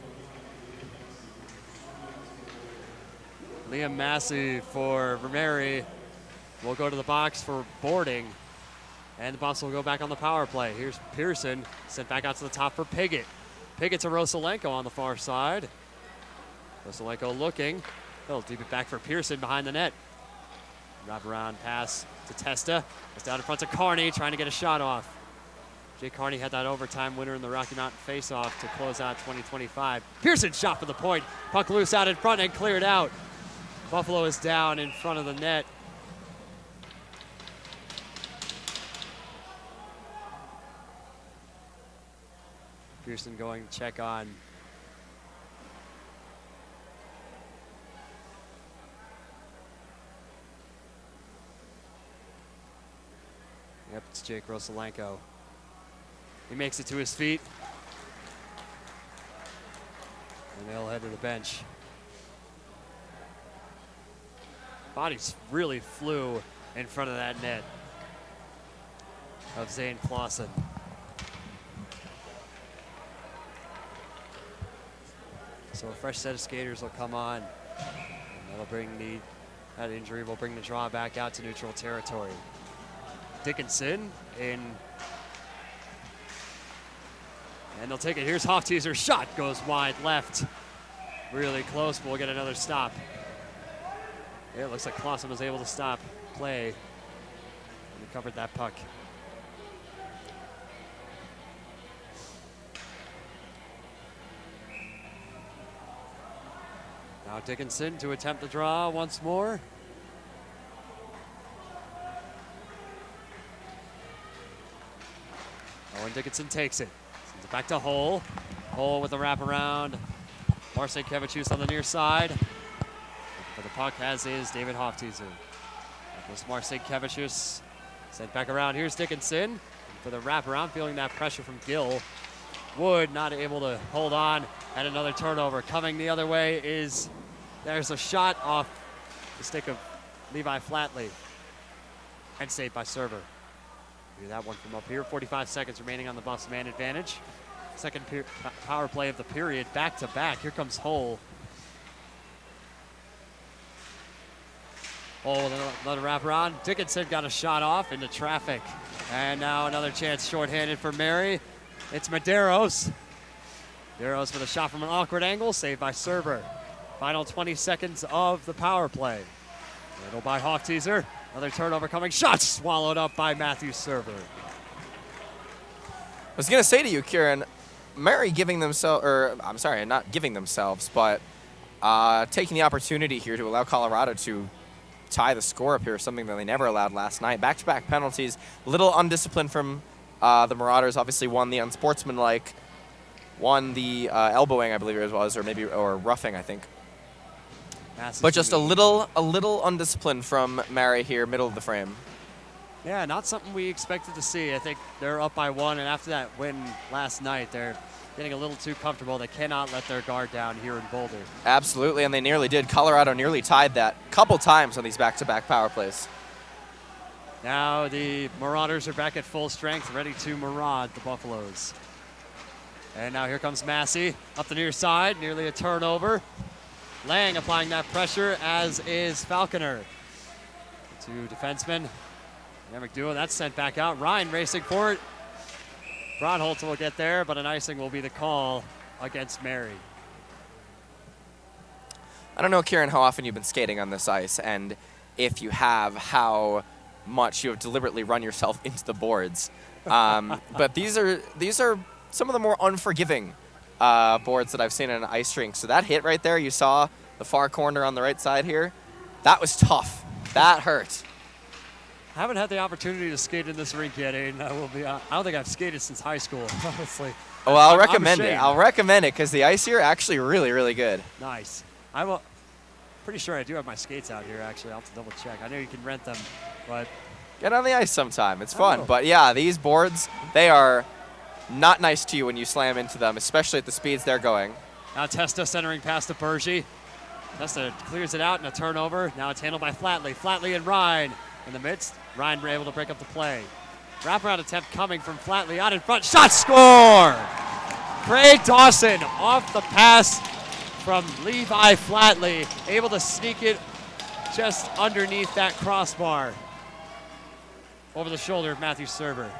Liam Massey for Vermeer will go to the box for boarding. And the Buffs will go back on the power play. Here's Pearson, sent back out to the top for Piggott. Piggott to Rosalenko on the far side. Rosalenko looking. He'll deep it back for Pearson behind the net. Wrap around pass to Testa. It's down in front to Carney, trying to get a shot off. Jake Carney had that overtime winner in the Rocky Mountain faceoff to close out 2025. Pearson shot for the point. Puck loose out in front and cleared out. Buffalo is down in front of the net. Pearson going to check on Yep, it's Jake Rosalenko. He makes it to his feet. And they'll head to the bench. Bodies really flew in front of that net of Zane Clausen. So a fresh set of skaters will come on. And that'll bring that injury will bring the draw back out to neutral territory. Dickinson in, and they'll take it. Here's Hofteaser's shot, goes wide left. Really close, but we'll get another stop. Yeah, it looks like Clausen was able to stop play and recovered that puck. Now Dickinson to attempt the draw once more. Owen Dickinson takes it. Sends it back to Hull. Hull with the wraparound. Marcin Kevichus on the near side. For the puck, as is David Hofteaser. That goes Marcin Kevichus. Sent back around. Here's Dickinson. And for the wraparound, feeling that pressure from Gill. Wood not able to hold on. And another turnover. Coming the other way is, there's a shot off the stick of Levi Flatley. And saved by Server. Do that one from up here. 45 seconds remaining on the Buffs' man advantage. Second power play of the period, back to back. Here comes Hull. Hull with another wraparound. Dickinson got a shot off into traffic. And now another chance shorthanded for Mary. It's Medeiros. Medeiros with a shot from an awkward angle, saved by Server. Final 20 seconds of the power play. Handled by Hofteaser. Another turnover coming. Shot swallowed up by Matthew Server. I was going to say to you, Kieran, Mary giving themselves, or I'm sorry, not giving themselves, but taking the opportunity here to allow Colorado to tie the score up here, something that they never allowed last night. Back-to-back penalties, a little undisciplined from the Marauders. Obviously won the unsportsmanlike, won the elbowing, I believe it was, or roughing, I think. But just a little undisciplined from Mary here, middle of the frame. Yeah, not something we expected to see. I think they're up by one, and after that win last night, they're getting a little too comfortable. They cannot let their guard down here in Boulder. Absolutely, and they nearly did. Colorado nearly tied that a couple times on these back-to-back power plays. Now the Marauders are back at full strength, ready to maraud the Buffaloes. And now here comes Massey up the near side, nearly a turnover. Lang applying that pressure, as is Falconer. Two defensemen. Dynamic duo, that's sent back out. Ryan racing for it. Brodholz will get there, but an icing will be the call against Mary. I don't know, Kieran, how often you've been skating on this ice, and if you have, how much you have deliberately run yourself into the boards. But these are some of the more unforgiving boards that I've seen in an ice rink. So that hit right there, you saw the far corner on the right side here. That was tough. That hurt. I haven't had the opportunity to skate in this rink yet, Aiden. I don't think I've skated since high school, honestly. Well, I'll I'm recommend it. ashamed. I'll recommend it because the ice here actually really, really good. Nice. Pretty sure I do have my skates out here, actually. I'll have to double check. I know you can rent them, but Get on the ice sometime. It's fun. Oh. But yeah, these boards, they are not nice to you when you slam into them, especially at the speeds they're going. now Testa centering past to Bergy. Testa clears it out in a turnover. Now it's handled by Flatley. Flatley and Ryan in the midst. Ryan able to break up the play. Wraparound attempt coming from Flatley out in front. Shot score! Craig Dawson off the pass from Levi Flatley, able to sneak it just underneath that crossbar over the shoulder of Matthew Server.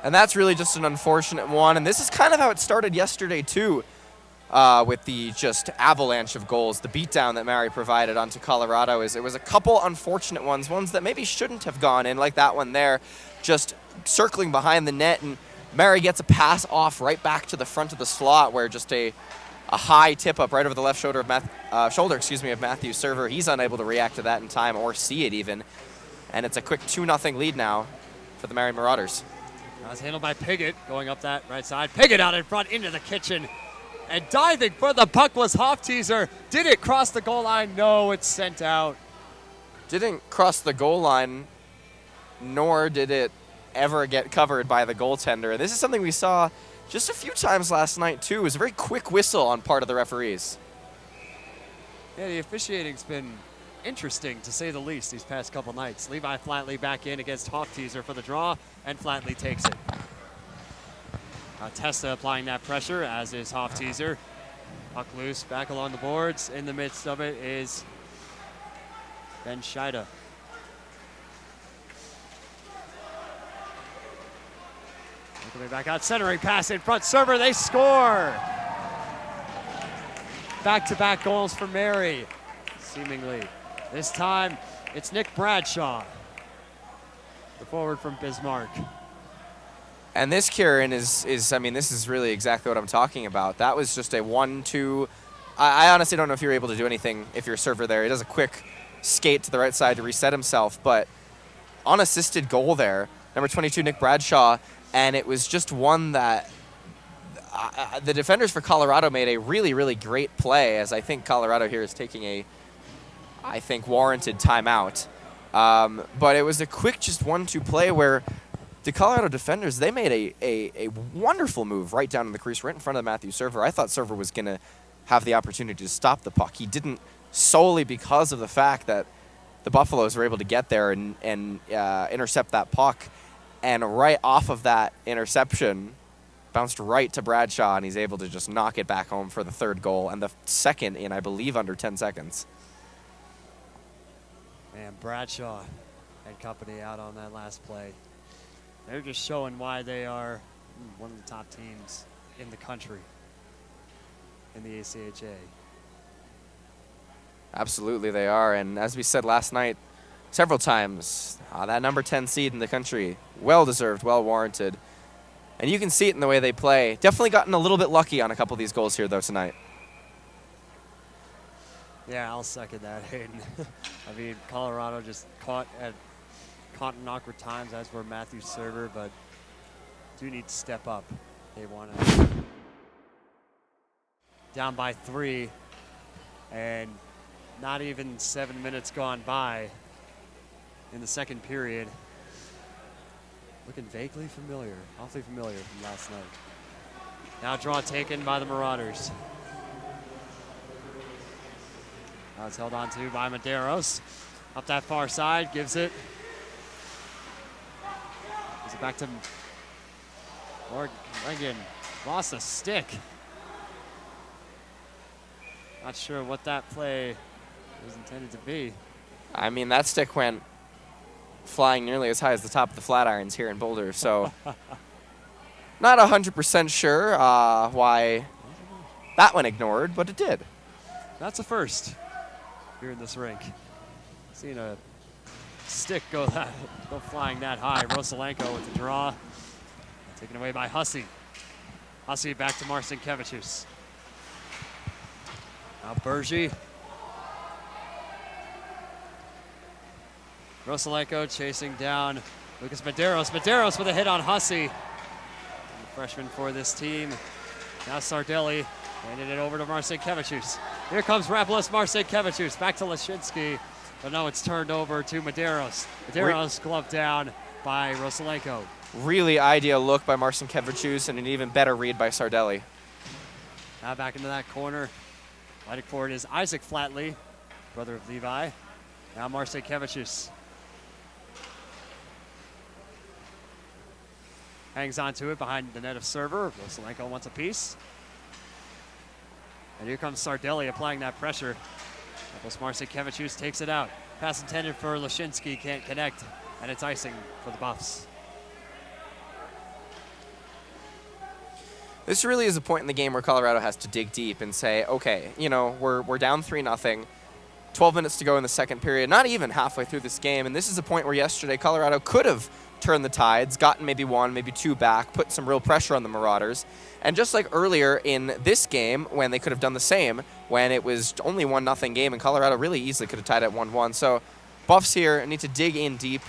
And that's really just an unfortunate one. And this is kind of how it started yesterday, too, with the just avalanche of goals. The beatdown that Mary provided onto Colorado it was a couple unfortunate ones that maybe shouldn't have gone in, like that one there, just circling behind the net. And Mary gets a pass off right back to the front of the slot where just a high tip up right over the left shoulder of Matthew Server. He's unable to react to that in time or see it even. And it's a quick 2-0 lead now for the Mary Marauders. That was handled by Piggott going up that right side. Piggott out in front into the kitchen. And diving for the puck was Hofteaser. Did it cross the goal line? No, it's sent out. Didn't cross the goal line, nor did it ever get covered by the goaltender. This is something we saw just a few times last night, too. It was a very quick whistle on part of the referees. Yeah, the officiating's been interesting, to say the least, these past couple nights. Levi Flatley back in against Hofteaser for the draw, and Flatley takes it. Testa applying that pressure, as is Hofteaser. Puck loose, back along the boards. In the midst of it is Ben Scheida. Coming back out, centering pass in front. Server, they score! Back-to-back goals for Mary, seemingly. This time, it's Nick Bradshaw, the forward from Bismarck. And this, Kieran, this is really exactly what I'm talking about. That was just a 1-2. I honestly don't know if you're able to do anything if you're a Server there. He does a quick skate to the right side to reset himself, but unassisted goal there. Number 22, Nick Bradshaw, and it was just one that the defenders for Colorado made a really, really great play, as I think Colorado here is taking a, warranted timeout. But it was a quick just 1-2 play where the Colorado defenders, they made a wonderful move right down in the crease, right in front of Matthew Server. I thought Server was going to have the opportunity to stop the puck. He didn't, solely because of the fact that the Buffaloes were able to get there and intercept that puck. And right off of that interception, bounced right to Bradshaw, and he's able to just knock it back home for the third goal, and the second in, I believe, under 10 seconds. Man, Bradshaw and company out on that last play. They're just showing why they are one of the top teams in the country in the ACHA. Absolutely they are, and as we said last night several times, that number 10 seed in the country, well-deserved, well-warranted. And you can see it in the way they play. Definitely gotten a little bit lucky on a couple of these goals here, though, tonight. Yeah, I'll second that, Hayden. I mean, Colorado just caught in awkward times, as were Matthew Server, but do need to step up. They want to down by 3, and not even 7 minutes gone by in the second period. Looking vaguely familiar, awfully familiar from last night. Now draw taken by the Marauders. Now it's held on to by Medeiros. Up that far side, gives it back to Morgan. Lost a stick. Not sure what that play was intended to be. I mean, that stick went flying nearly as high as the top of the Flatirons here in Boulder, so not 100% sure why that went ignored, but it did. That's a first here in this rink. Seeing a stick go flying that high. Rosalenko with the draw. Taken away by Hussey. Hussey back to Marcinkevičius. Now Bergy. Rosalenko chasing down Lucas Medeiros. Medeiros with a hit on Hussey. The freshman for this team. Now Sardelli handed it over to Marcinkevičius. Here comes Rapolis Marcinkevičius. Back to Lashinsky. But no, it's turned over to Medeiros. Medeiros gloved down by Rosalenko. Really ideal look by Marcinkevičius and an even better read by Sardelli. Now back into that corner. Fighting for it is Isaac Flatley, brother of Levi. Now Marcinkevičius. Hangs on to it behind the net of server. Rosalenko wants a piece. And here comes Sardelli applying that pressure. Marcinkevičius takes it out. Pass intended for Lashinsky, can't connect. And it's icing for the Buffs. This really is a point in the game where Colorado has to dig deep and say, okay, you know, we're down 3-0. 12 minutes to go in the second period, not even halfway through this game. And this is a point where yesterday Colorado could have turned the tides, gotten maybe one, maybe two back, put some real pressure on the Marauders. And just like earlier in this game, when they could have done the same, when it was only 1-0 game, and Colorado really easily could have tied at 1-1. So Buffs here need to dig in deep,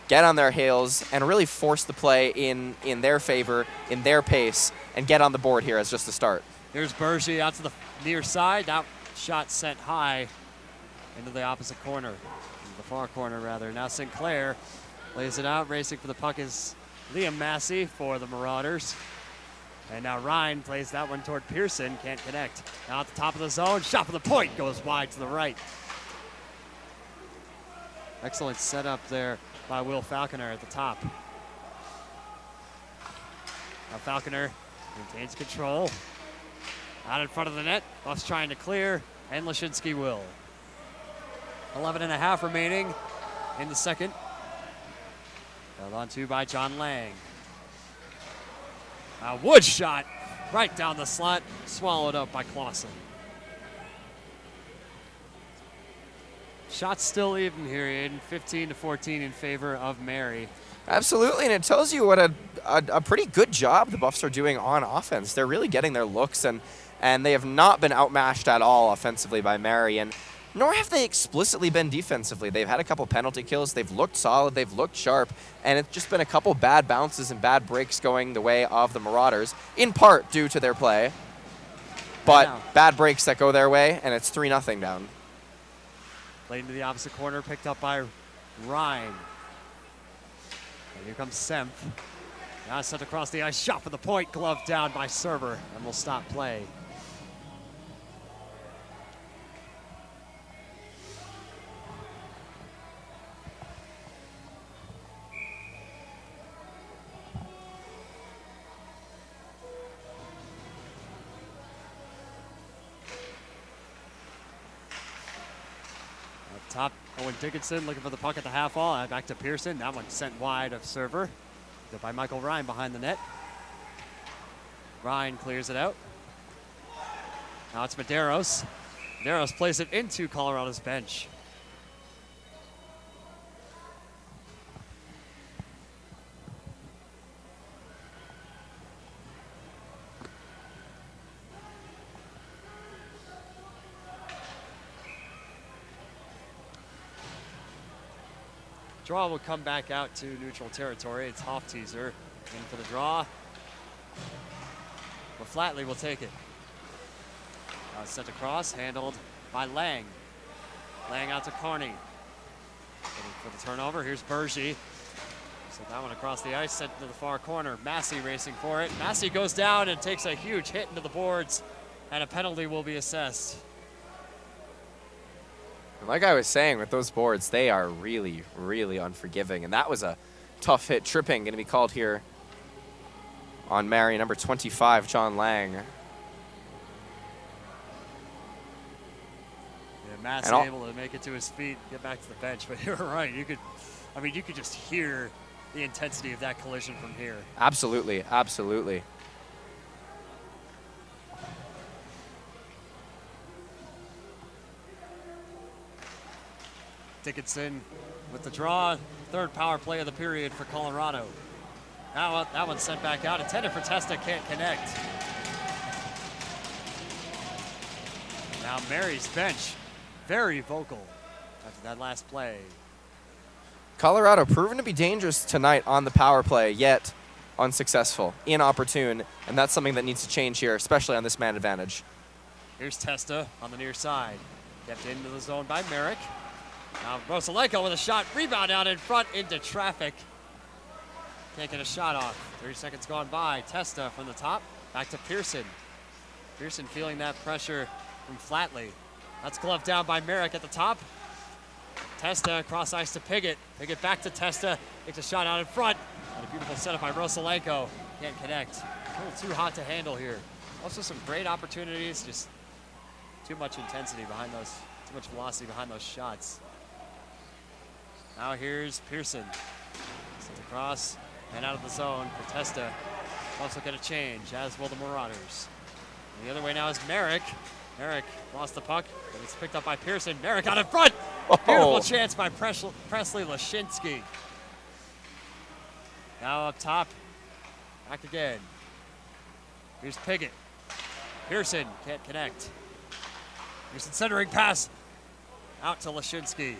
get on their heels, and really force the play in their favor, in their pace, and get on the board here as just a start. Here's Bergy out to the near side. That shot sent high into the opposite corner, the far corner rather. Now Sinclair lays it out. Racing for the puck is Liam Massey for the Marauders. And now Ryan plays that one toward Pearson. Can't connect. Now at the top of the zone. Shot for the point. Goes wide to the right. Excellent setup there by Will Falconer at the top. Now Falconer maintains control. Out in front of the net. Buffs trying to clear. And Lashinsky will. 11.5 remaining in the second. Held on to by John Lang. A Wood shot right down the slot, swallowed up by Clausen. Shots still even here, Aiden. 15-14 in favor of Mary. Absolutely, and it tells you what a pretty good job the Buffs are doing on offense. They're really getting their looks, and they have not been outmatched at all offensively by Mary, and nor have they explicitly been defensively. They've had a couple penalty kills. They've looked solid. They've looked sharp. And it's just been a couple bad bounces and bad breaks going the way of the Marauders, in part due to their play. But bad breaks that go their way, and it's 3-0 down. Played into the opposite corner, picked up by Ryan. And here comes Semp. Now sent across the ice, shot for the point, glove down by Server, and will stop play. Top, Owen Dickinson looking for the puck at the half wall. Back to Pearson. That one sent wide of Server. Good by Michael Ryan behind the net. Ryan clears it out. Now it's Medeiros. Medeiros plays it into Colorado's bench. Draw will come back out to neutral territory. It's Hofteaser in for the draw. But Flatley will take it. Sent across, handled by Lang. Lang out to Carney. For the turnover, here's Bergy. Sent that one across the ice, sent to the far corner. Massey racing for it. Massey goes down and takes a huge hit into the boards, and a penalty will be assessed. Like I was saying, with those boards, they are really, really unforgiving. And that was a tough hit. Tripping going to be called here on Mary, number 25, John Lang. Yeah, Matt's able to make it to his feet, get back to the bench. But you're right. You could just hear the intensity of that collision from here. Absolutely, absolutely. Dickinson with the draw. Third power play of the period for Colorado. Now that one's sent back out. Intended for Testa, can't connect. Now Mary's bench, very vocal after that last play. Colorado proven to be dangerous tonight on the power play, yet unsuccessful, inopportune, and that's something that needs to change here, especially on this man advantage. Here's Testa on the near side. Kept into the zone by Merrick. Now Rosalenko with a shot. Rebound out in front into traffic. Can't get a shot off. 30 seconds gone by. Testa from the top. Back to Pearson. Pearson feeling that pressure from Flatley. That's gloved down by Merrick at the top. Testa across ice to Piggott. Piggott back to Testa. Takes a shot out in front. And a beautiful setup by Rosalenko. Can't connect. A little too hot to handle here. Also some great opportunities. Just too much intensity behind those. Too much velocity behind those shots. Now here's Pearson. Sends across and out of the zone for Testa. Also get a change, as will the Marauders. And the other way now is Merrick. Merrick lost the puck, but it's picked up by Pearson. Merrick out in front. Beautiful chance by Presley Lashinsky. Now up top. Back again. Here's Piggott. Pearson can't connect. Pearson centering pass out to Lashinsky.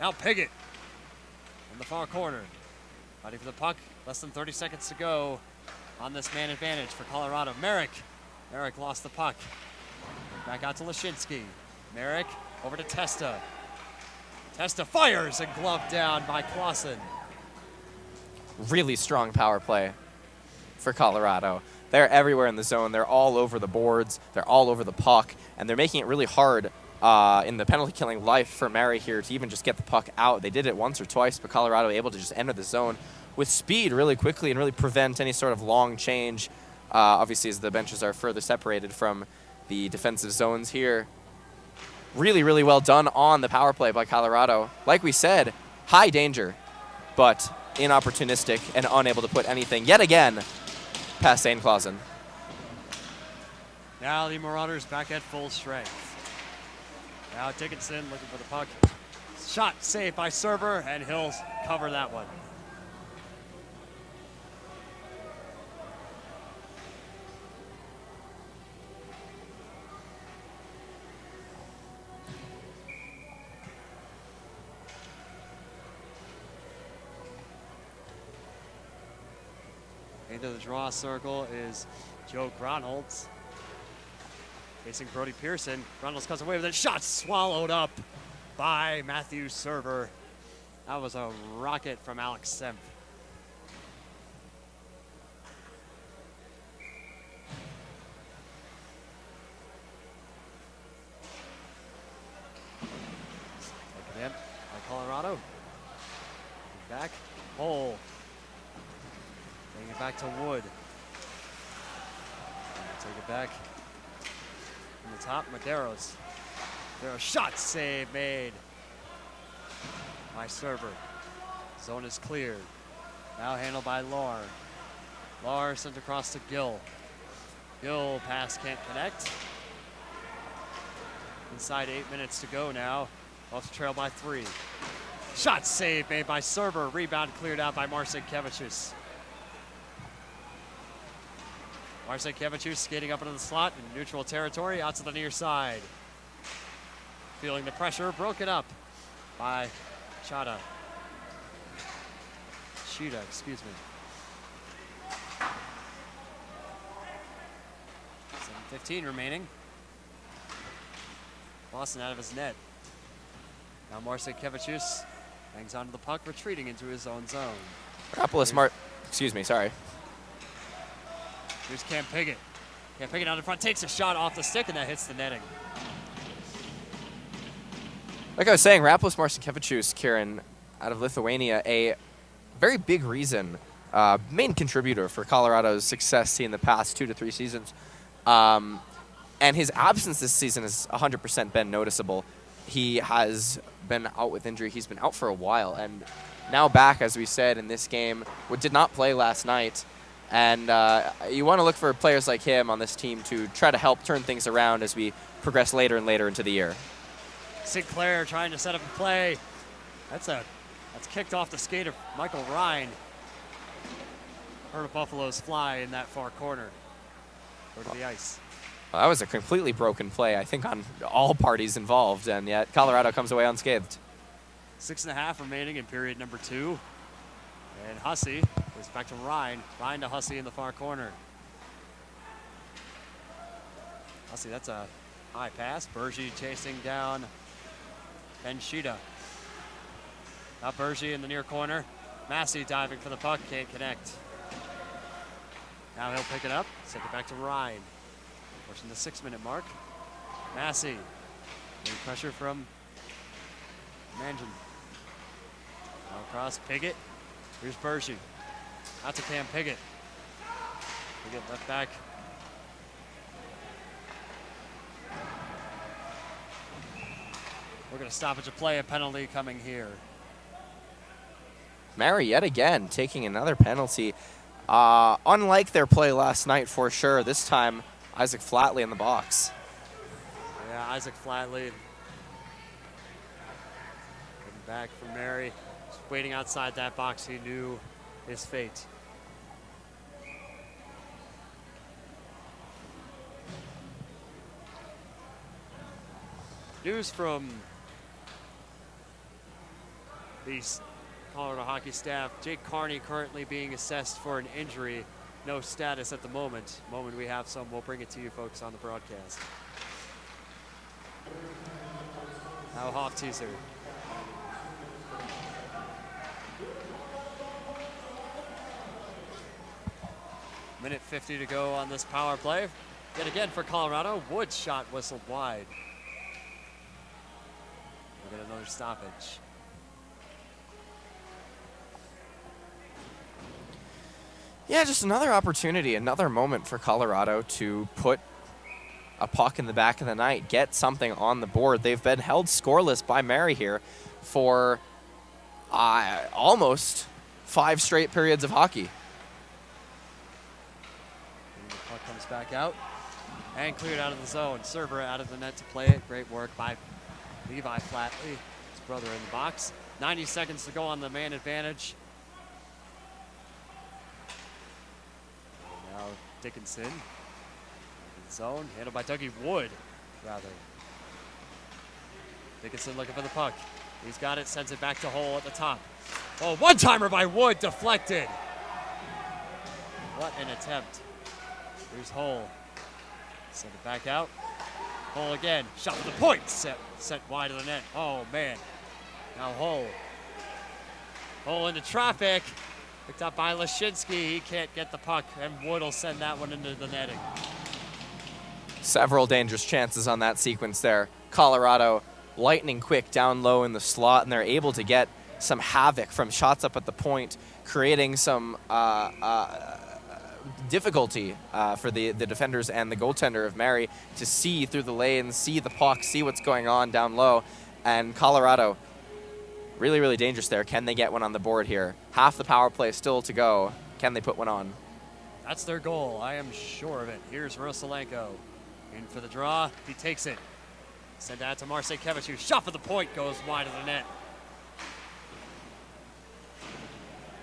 Now Piggott in the far corner. Fighting for the puck. Less than 30 seconds to go on this man advantage for Colorado. Merrick lost the puck. Back out to Lashinsky. Merrick over to Testa. Testa fires and gloved down by Clausen. Really strong power play for Colorado. They're everywhere in the zone. They're all over the boards. They're all over the puck. And they're making it really hard in the penalty killing life for Mary here to even just get the puck out. They did it once or twice, but Colorado able to just enter the zone with speed really quickly and really prevent any sort of long change. Obviously, as the benches are further separated from the defensive zones here. Really, really well done on the power play by Colorado. Like we said, high danger, but inopportunistic and unable to put anything yet again past St. Clausen. Now the Marauders back at full strength. Now Dickinson looking for the puck. Shot saved by Server, and he'll cover that one. Into the draw circle is Joe Gronholtz. Facing Brody Pearson. Gronholtz comes away with a shot swallowed up by Matthew Server. That was a rocket from Alex Semp. Taken in by Colorado. Back. Hole. Taking it back to Wood. Take it back. From the top, Medeiros. There a shot save made by Server. Zone is cleared. Now handled by Lahr. Lahr sent across to Gill. Gill pass can't connect. Inside 8 minutes to go now. Off the trail by 3. Shot save made by Server. Rebound cleared out by Marcin Kevicius. Marcin Kevicius skating up into the slot in neutral territory, out to the near side. Feeling the pressure, broken up by Shida, excuse me. 7:15 remaining. Boston out of his net. Now Marcin Kevicius hangs onto the puck, retreating into his own zone. Here's Cam Piggott. Cam Piggott out in front, takes a shot off the stick, and that hits the netting. Like I was saying, Rapolas Marcinkevičius, Kieran, out of Lithuania, a very big reason, main contributor for Colorado's success in the past 2 to 3 seasons. And his absence this season has 100% been noticeable. He has been out with injury. He's been out for a while, and now back, as we said, in this game, did not play last night. And you want to look for players like him on this team to try to help turn things around as we progress later and later into the year. Sinclair trying to set up a play. That's kicked off the skate of Michael Ryan. Heard of Buffalo's fly in that far corner. Go to the ice. Well, that was a completely broken play, I think, on all parties involved, and yet Colorado comes away unscathed. 6.5 remaining in period number 2. And Hussey goes back to Ryan. Ryan to Hussey in the far corner. Hussey, that's a high pass. Bergy chasing down Benshida. Now Bergy in the near corner. Massey diving for the puck, can't connect. Now he'll pick it up, send it back to Ryan. Pushing the 6-minute mark. Massey, getting pressure from Manjan. Now across, Piggott. Here's Bergy. Out to Cam Piggott. Piggott left back. We're going to stoppage of play, a penalty coming here. Mary yet again taking another penalty. Unlike their play last night for sure, this time Isaac Flatley in the box. Yeah, Isaac Flatley. Getting back from Mary. Just waiting outside that box. He knew his fate. News from the Colorado hockey staff. Jake Carney currently being assessed for an injury. No status at the moment. The moment we have some, we'll bring it to you folks on the broadcast. Now Hoff teaser. Minute 50 to go on this power play. Yet again for Colorado, Wood's shot whistled wide. We'll get another stoppage. Yeah, just another opportunity, another moment for Colorado to put a puck in the back of the net, get something on the board. They've been held scoreless by Mary here for almost 5 straight periods of hockey. And the puck comes back out and cleared out of the zone. Server out of the net to play it. Great work by Levi Flatley, his brother in the box. 90 seconds to go on the man advantage. Now Dickinson in zone, handled by Dougie Wood, rather. Dickinson looking for the puck. He's got it, sends it back to Hole at the top. Oh, one-timer by Wood, deflected. What an attempt. Here's Hole. Send it back out. Hole again, shot to the point, set wide of the net. Oh, man. Now Hole. Hole into traffic. Picked up by Lashinsky. He can't get the puck, and Wood will send that one into the netting. Several dangerous chances on that sequence there. Colorado lightning quick down low in the slot, and they're able to get some havoc from shots up at the point, creating some difficulty for the defenders and the goaltender of Mary to see through the lane, see the puck, see what's going on down low. And Colorado, really, really dangerous there. Can they get one on the board here? Half the power play still to go. Can they put one on? That's their goal. I am sure of it. Here's Rosalenko. In for the draw. He takes it. Send that to Marsekevich, who shot for the point, goes wide of the net.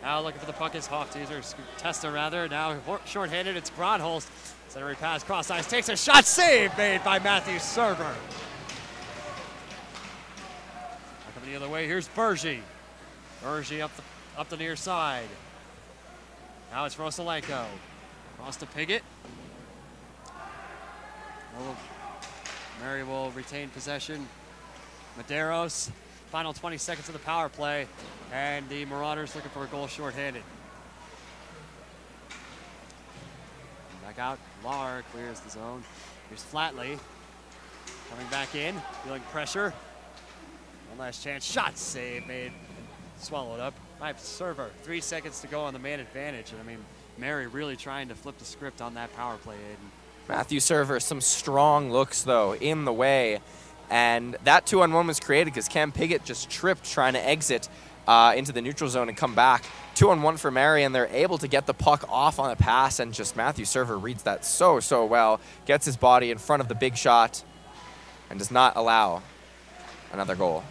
Now looking for the puck is Hofteaser, Testa rather. Now short-handed, it's Gronholst. Centering pass, cross ice, takes a shot, save made by Matthew Server. Coming the other way, here's Bergy. Bergy up the near side. Now it's Rosalenko. Cross to Piggott. Mary will retain possession. Medeiros, final 20 seconds of the power play, and the Marauders looking for a goal shorthanded. Back out, Lar clears the zone. Here's Flatley, coming back in, feeling pressure. One last chance, shot save made, swallowed up by Server. 3 seconds to go on the man advantage, and I mean, Mary really trying to flip the script on that power play, Aiden. Matthew Server, some strong looks, though, in the way. And that 2-on-1 was created because Cam Piggott just tripped trying to exit into the neutral zone and come back. 2-on-1 for Mary, and they're able to get the puck off on a pass, and just Matthew Server reads that so well. Gets his body in front of the big shot and does not allow another goal.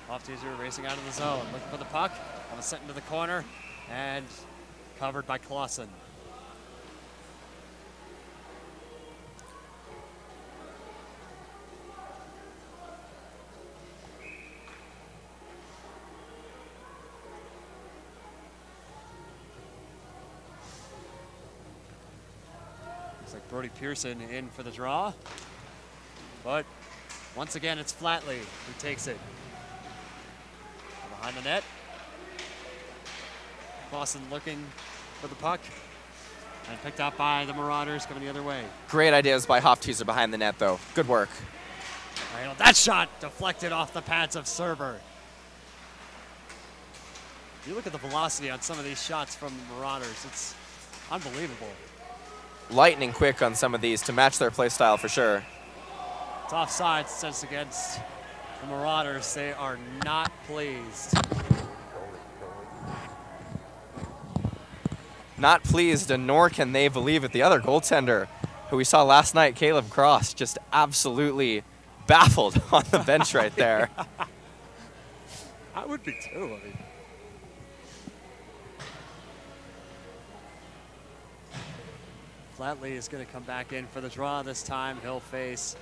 Hofteaser racing out of the zone, looking for the puck. On the set into the corner, and covered by Clausen. like Brody Pearson in for the draw. But once again, it's Flatley who takes it. Behind the net. Clausen looking for the puck. And picked up by the Marauders coming the other way. Great ideas by Hofteaser behind the net, though. Good work. That shot deflected off the pads of Server. You look at the velocity on some of these shots from the Marauders. It's unbelievable. Lightning quick on some of these to match their play style for sure. It's offside since against the Marauders. They are not pleased. Not pleased, and nor can they believe it. The other goaltender, who we saw last night, Caleb Cross, just absolutely baffled on the bench right there. I would be too. I mean, Flatley is going to come back in for the draw this time. He'll face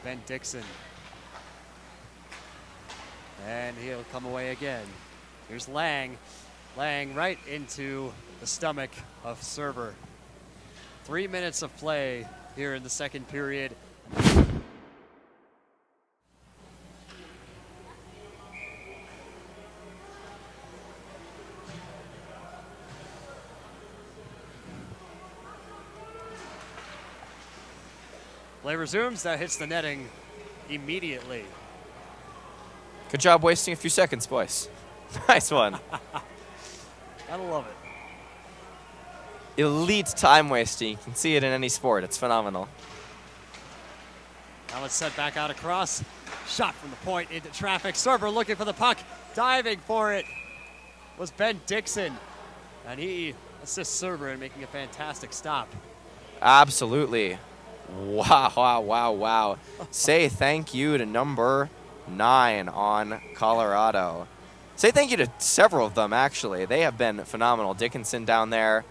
Ben Dixon. And he'll come away again. Here's Lang. Lang right into the stomach of Server. 3 minutes of play here in the second period. Play resumes. That hits the netting immediately. Good job wasting a few seconds, boys. Nice one. Gotta love it. Elite time wasting. You can see it in any sport. It's phenomenal. Now it's set back out across. Shot from the point into traffic. Server looking for the puck. Diving for it was Ben Dixon. And he assists Server in making a fantastic stop. Absolutely. Wow, wow, wow, wow. Say thank you to number 9 on Colorado. Say thank you to several of them, actually. They have been phenomenal. Dickinson down there.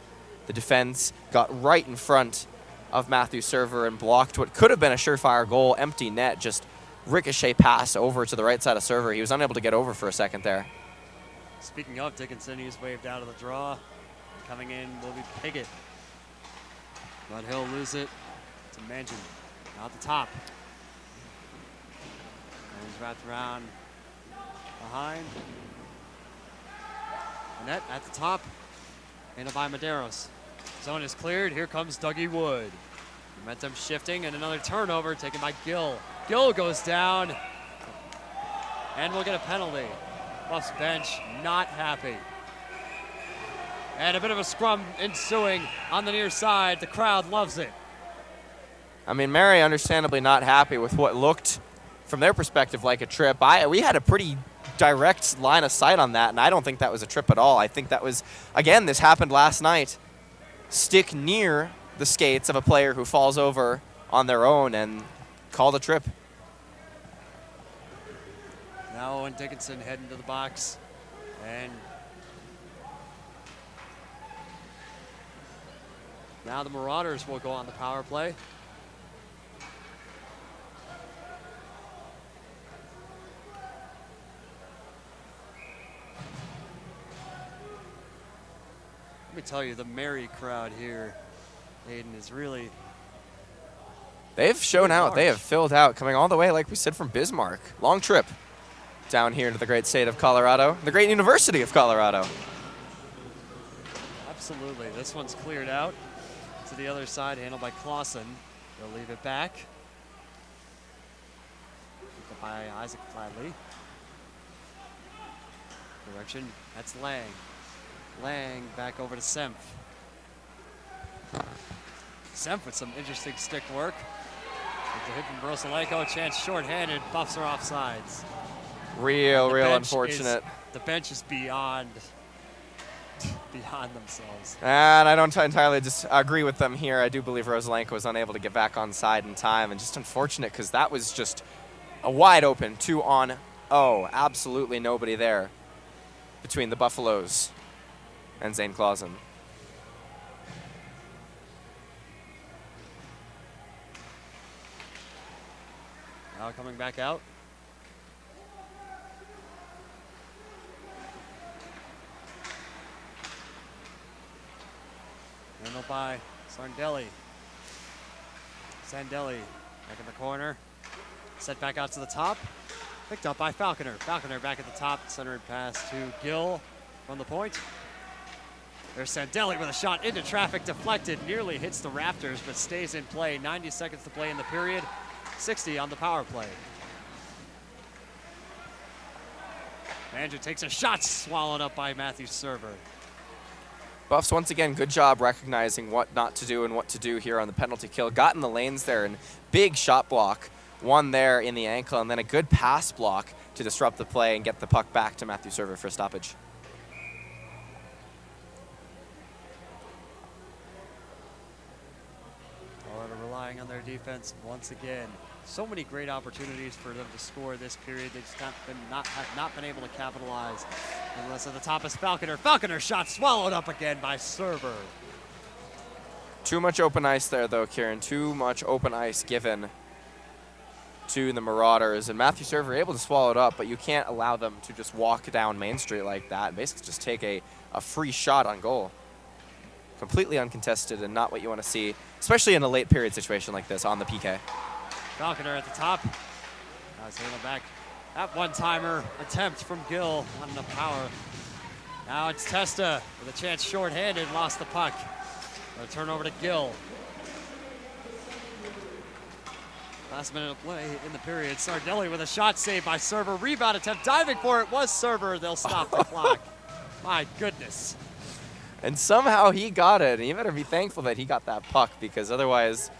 The defense got right in front of Matthew Server and blocked what could have been a surefire goal. Empty net, just ricochet pass over to the right side of Server. He was unable to get over for a second there. Speaking of Dickinson, he's waved out of the draw. Coming in will be Piggott. But he'll lose it to Manchin. Now at the top. And he's wrapped around behind. Net at the top. Handled by Medeiros. Zone is cleared. Here comes Dougie Wood. Momentum shifting and another turnover taken by Gill. Gill goes down. And we'll get a penalty. Buffs bench not happy. And a bit of a scrum ensuing on the near side. The crowd loves it. I mean, Mary understandably not happy with what looked, from their perspective, like a trip. We had a pretty direct line of sight on that, and I don't think that was a trip at all. I think that was, again, this happened last night. Stick near the skates of a player who falls over on their own and called a trip. Now Owen Dickinson heading to the box. And now the Marauders will go on the power play. Let me tell you, the Mary crowd here, Aiden, is really... They've shown out. They have filled out, coming all the way, like we said, from Bismarck. Long trip down here to the great state of Colorado, the great University of Colorado. Absolutely. This one's cleared out to the other side, handled by Clausen. They'll leave it back. Picked up by Isaac Flatley. Direction, that's Lang. Lang back over to Semp. Semp with some interesting stick work. With the hit from Broselenko, chance shorthanded, Buffs are offsides. Real unfortunate. The bench is beyond themselves. And I don't entirely agree with them here. I do believe Roselenko was unable to get back on side in time, and just unfortunate because that was just a wide open 2-on-0. Absolutely nobody there between the Buffaloes and Zane Clausen. Now coming back out. Handled by Sarndelli. Sandelli back in the corner. Set back out to the top. Picked up by Falconer. Falconer back at the top. Centered pass to Gill from the point. There's Sandelli with a shot into traffic, deflected, nearly hits the rafters, but stays in play. 90 seconds to play in the period, 60 on the power play. Andrew takes a shot, swallowed up by Matthew Server. Buffs, once again, good job recognizing what not to do and what to do here on the penalty kill. Got in the lanes there, and big shot block. One there in the ankle, and then a good pass block to disrupt the play and get the puck back to Matthew Server for a stoppage. Colorado relying on their defense once again. So many great opportunities for them to score this period. They just have not been able to capitalize. Unless at the top is Falconer. Falconer shot swallowed up again by Server. Too much open ice there, though, Kieran. Too much open ice given to the Marauders. And Matthew Server able to swallow it up, but you can't allow them to just walk down Main Street like that and basically just take a free shot on goal. Completely uncontested and not what you want to see, especially in a late period situation like this on the PK. Falconer at the top. Now he's handled back. That one-timer attempt from Gill, not enough power. Now it's Testa with a chance short-handed, lost the puck. A turnover to Gill. Last minute of play in the period. Sardelli with a shot saved by Server. Rebound attempt, diving for it was Server. They'll stop the clock. My goodness. And somehow he got it. And you better be thankful that he got that puck, because otherwise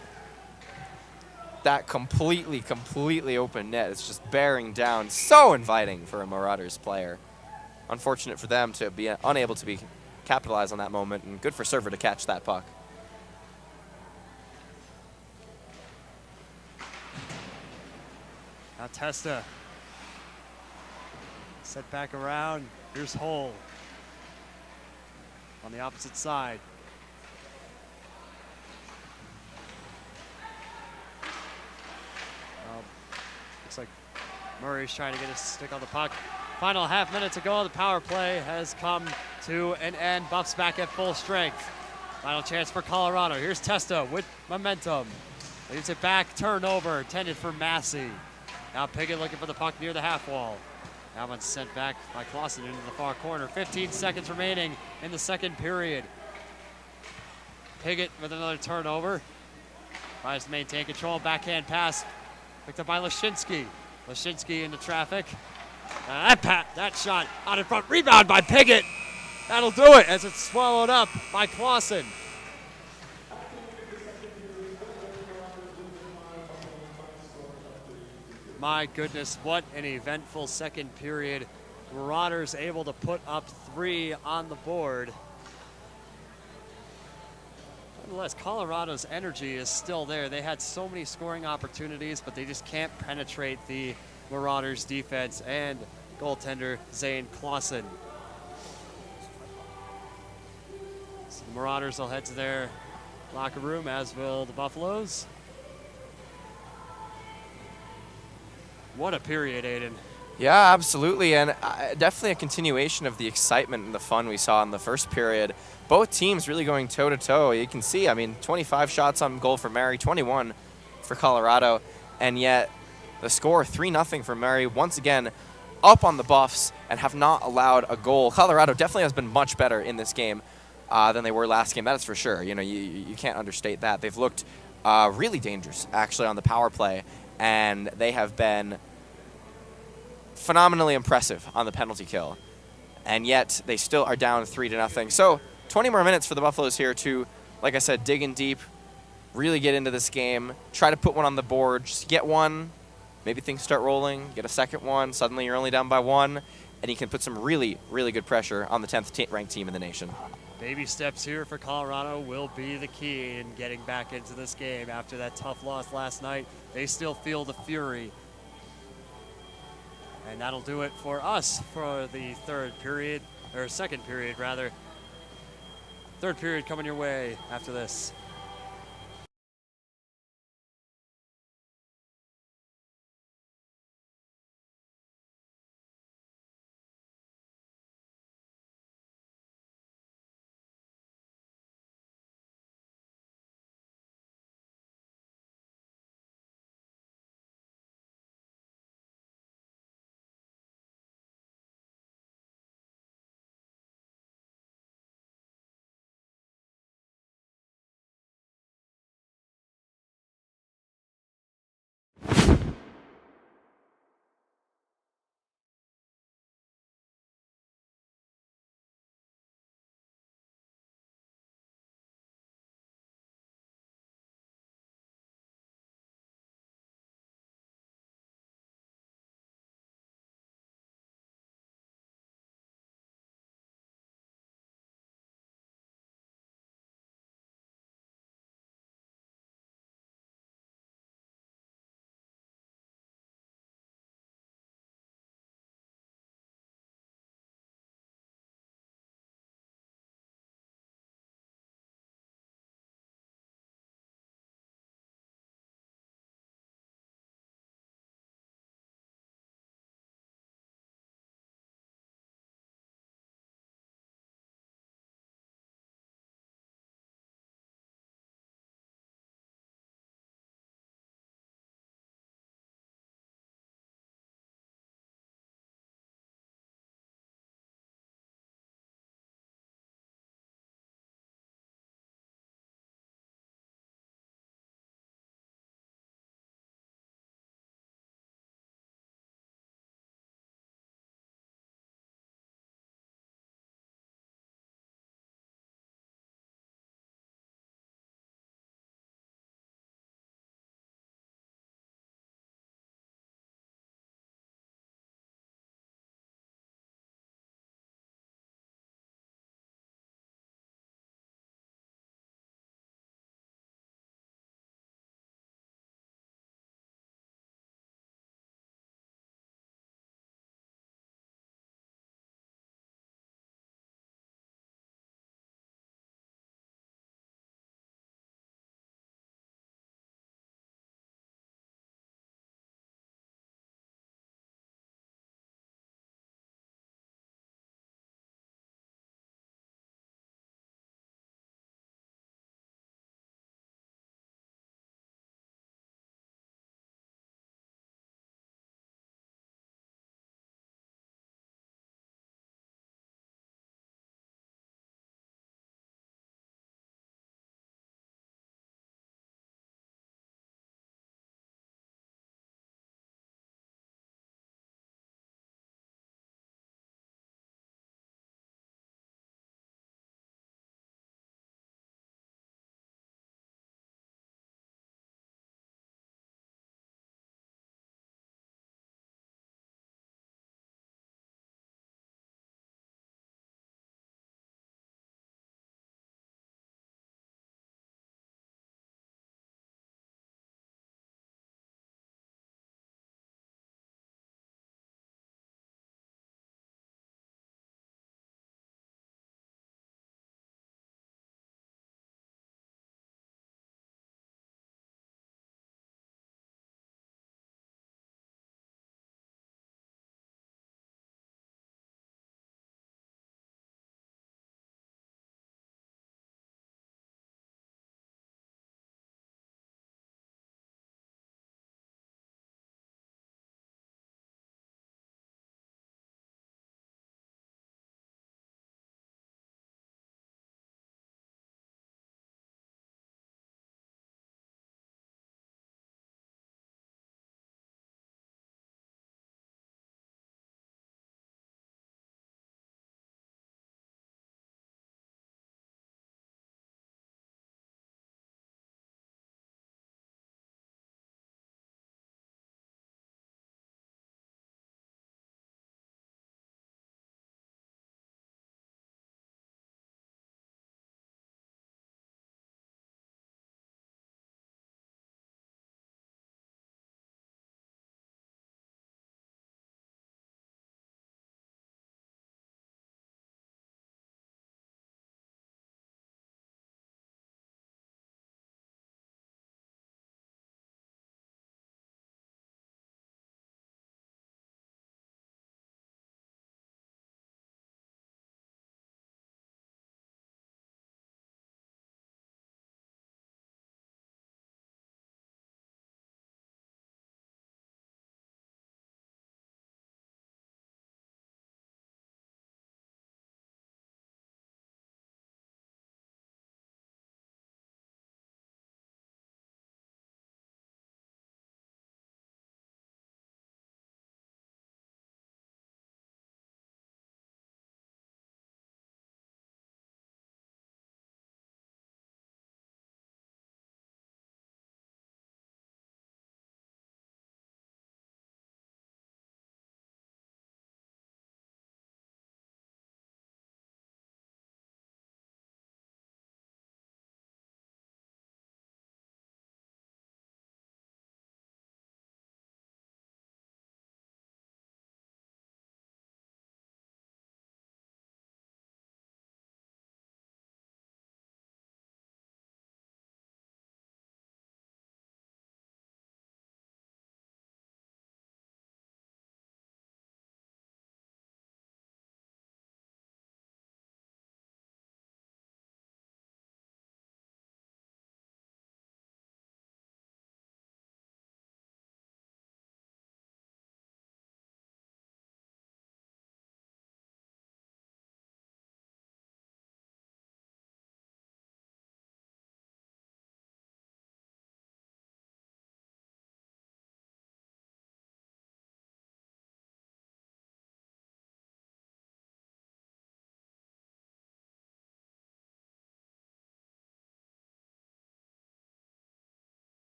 that completely open net is just bearing down. So inviting for a Marauders player. Unfortunate for them to be unable to capitalize on that moment, and good for Server to catch that puck. Now Testa. Set back around. Here's Hull on the opposite side. Looks like Murray's trying to get his stick on the puck. Final half minute to go. The power play has come to an end. Buffs back at full strength. Final chance for Colorado. Here's Testa with momentum. Leaves it back. Turnover intended for Massey. Now Piggott looking for the puck near the half wall. That one's sent back by Clausen into the far corner. 15 seconds remaining in the second period. Piggott with another turnover. Tries to maintain control. Backhand pass picked up by Lashinsky. Lashinsky into traffic. That shot out in front. Rebound by Piggott. That'll do it as it's swallowed up by Clausen. My goodness, what an eventful second period. Marauders able to put up 3 on the board. Nonetheless, Colorado's energy is still there. They had so many scoring opportunities, but they just can't penetrate the Marauders defense and goaltender Zane Clausen. So the Marauders will head to their locker room, as will the Buffaloes. What a period, Aiden. Yeah, absolutely, and definitely a continuation of the excitement and the fun we saw in the first period. Both teams really going toe-to-toe. You can see, 25 shots on goal for Mary, 21 for Colorado, and yet the score 3-0 for Mary, once again up on the Buffs and have not allowed a goal. Colorado definitely has been much better in this game than they were last game, that is for sure. You can't understate that. They've looked really dangerous, actually, on the power play, and they have been phenomenally impressive on the penalty kill. And yet they still are down 3-0. So 20 more minutes for the Buffaloes here to, like I said, dig in deep, really get into this game, try to put one on the board, just get one, maybe things start rolling, get a second one, suddenly you're only down by 1, and you can put some really good pressure on the 10th ranked team in the nation. Baby steps here for Colorado will be the key in getting back into this game after that tough loss last night. They still feel the fury. And that'll do it for us for the second period rather. Third period coming your way after this.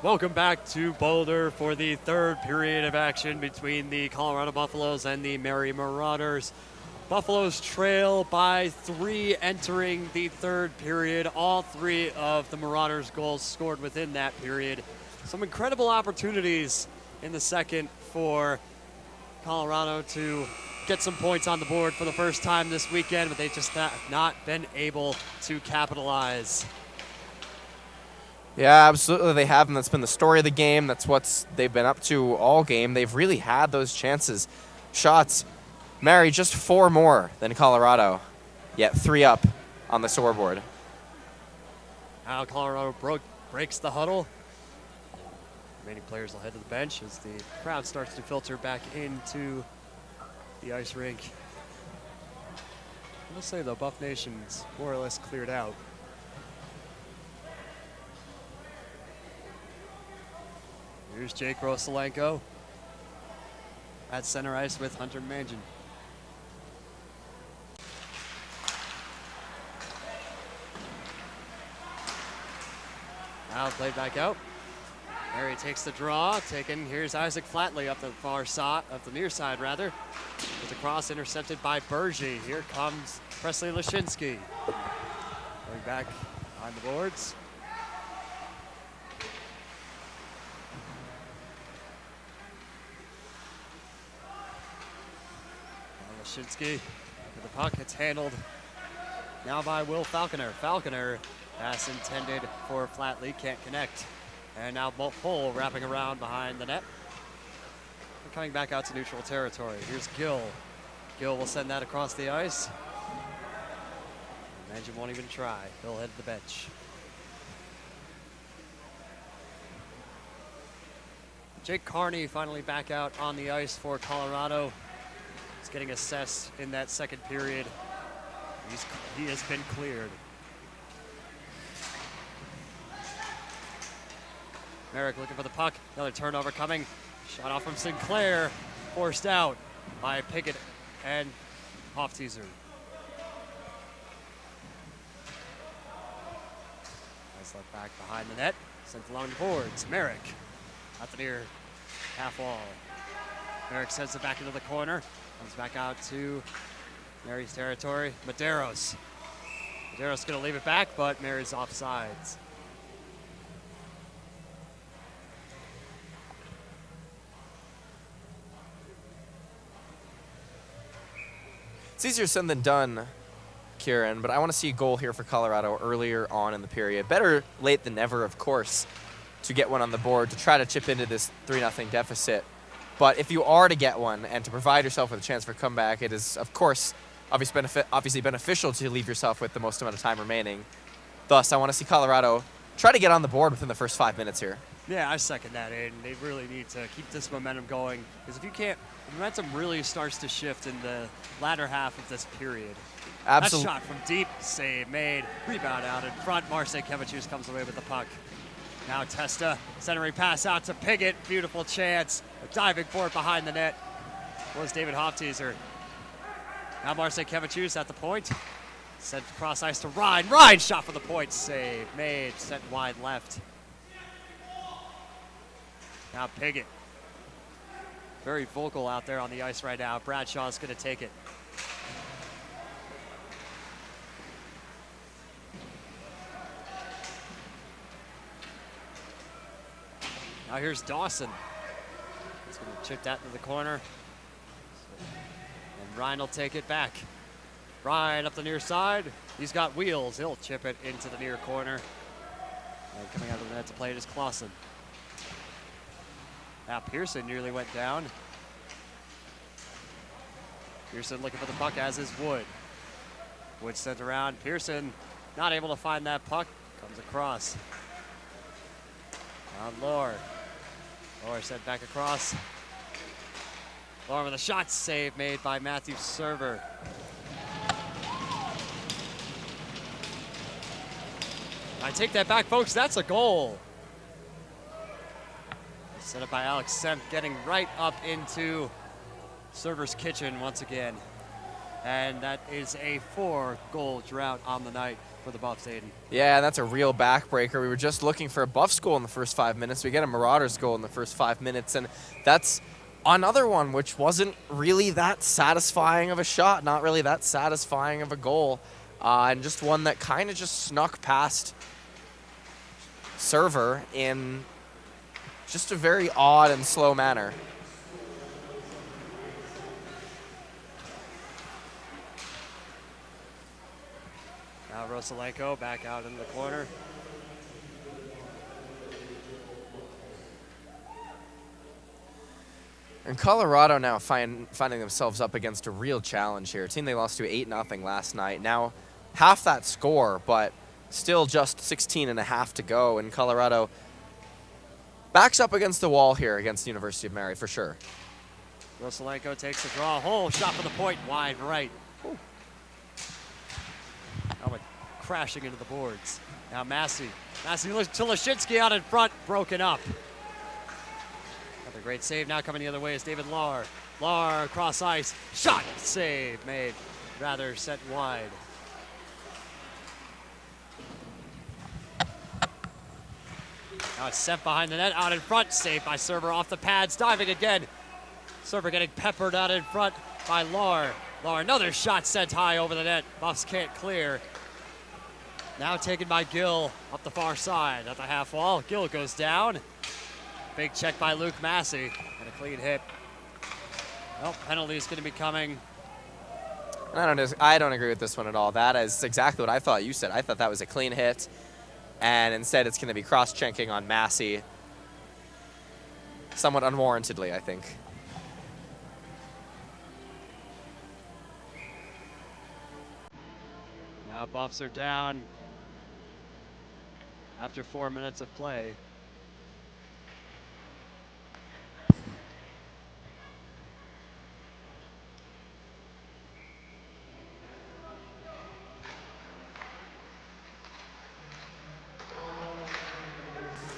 Welcome back to Boulder for the third period of action between the Colorado Buffaloes and the Mary Marauders. Buffaloes trail by 3 entering the third period. All 3 of the Marauders' goals scored within that period. Some incredible opportunities in the second for Colorado to get some points on the board for the first time this weekend, but they just have not been able to capitalize. Yeah, absolutely they have, and that's been the story of the game. That's what they've been up to all game. They've really had those chances. Shots, Mary just 4 more than Colorado, yet 3 up on the scoreboard. Now Colorado breaks the huddle. Remaining players will head to the bench as the crowd starts to filter back into the ice rink. I will say though, Buff Nation's more or less cleared out. Here's Jake Rosalenko at center ice with Hunter Mangin. Now played back out. Mary takes the draw, taken. Here's Isaac Flatley up the far side, up the near side rather. With the cross intercepted by Bergy. Here comes Presley Lashinsky. Going back behind the boards. Lashinsky with the puck. It's handled now by Will Falconer. Falconer, pass intended for Flatley, can't connect. And now Bull wrapping around behind the net. We're coming back out to neutral territory. Here's Gill. Gill will send that across the ice. Mangin won't even try. He'll head to the bench. Jake Carney finally back out on the ice for Colorado. He's getting assessed in that second period. He has been cleared. Merrick looking for the puck. Another turnover coming. Shot off from Sinclair. Forced out by Pickett and Hofteaser. Nice left back behind the net. Sent along the boards. Merrick at the near half wall. Merrick sends it back into the corner. Comes back out to Mary's territory. Medeiros. Medeiros going to leave it back, but Mary's offsides. It's easier said than done, Kieran, but I want to see a goal here for Colorado earlier on in the period. Better late than never, of course, to get one on the board to try to chip into this 3-0 deficit. But if you are to get one and to provide yourself with a chance for a comeback, it is, of course, obviously beneficial to leave yourself with the most amount of time remaining. Thus, I want to see Colorado try to get on the board within the first 5 minutes here. Yeah, I second that, Aiden. They really need to keep this momentum going, because if you can't, the momentum really starts to shift in the latter half of this period. Absolutely. That shot from deep, save made, rebound out in front. Marcin Kevicius comes away with the puck. Now Testa, centering pass out to Piggott. Beautiful chance. Diving for it behind the net was David Hofteaser. Now Marcin Kevicius at the point. Sent cross ice to Ryan. Ryan shot for the point. Save made. Sent wide left. Now Piggott. Very vocal out there on the ice right now. Bradshaw's going to take it. Now here's Dawson. He's going to chip that into the corner. And Ryan will take it back. Ryan up the near side. He's got wheels. He'll chip it into the near corner. And coming out of the net to play it is Clausen. Now Pearson nearly went down. Pearson looking for the puck, as is Wood. Wood sent around. Pearson not able to find that puck. Comes across. On Lohr. Lohr sent back across. Lohr with a shot save made by Matthew Server. I take that back, folks. That's a goal. Set up by Alex Semp, getting right up into Server's kitchen once again. And that is a 4-goal drought on the night for the Buffs, Aiden. Yeah, that's a real backbreaker. We were just looking for a Buffs goal in the first 5 minutes. We get a Marauders goal in the first 5 minutes, and that's another one which wasn't really that satisfying of a shot, not really that satisfying of a goal, and just one that kind of just snuck past Server in just a very odd and slow manner. Now Rosalenko back out in the corner. And Colorado now finding themselves up against a real challenge here. A team they lost to 8-0 last night. Now half that score, but still just 16 and a half to go. And Colorado backs up against the wall here against the University of Mary for sure. Rosalenko takes the draw. Hole shot for the point, wide right. Ooh. Helmet crashing into the boards. Now Massey. Massey looks to Lashinsky out in front, broken up. Another great save now coming the other way is David Lahr. Lahr across ice. Shot, save made. Rather set wide. Now it's sent behind the net, out in front. Saved by Server off the pads, diving again. Server getting peppered out in front by Lahr. Lahr, another shot sent high over the net. Buffs can't clear. Now taken by Gill up the far side at the half wall. Gill goes down. Big check by Luke Massey and a clean hit. Well, penalty is going to be coming. I don't agree with this one at all. That is exactly what I thought you said. I thought that was a clean hit, and instead it's going to be cross-checking on Massey. Somewhat unwarrantedly, I think. Now Buffs are down after 4 minutes of play.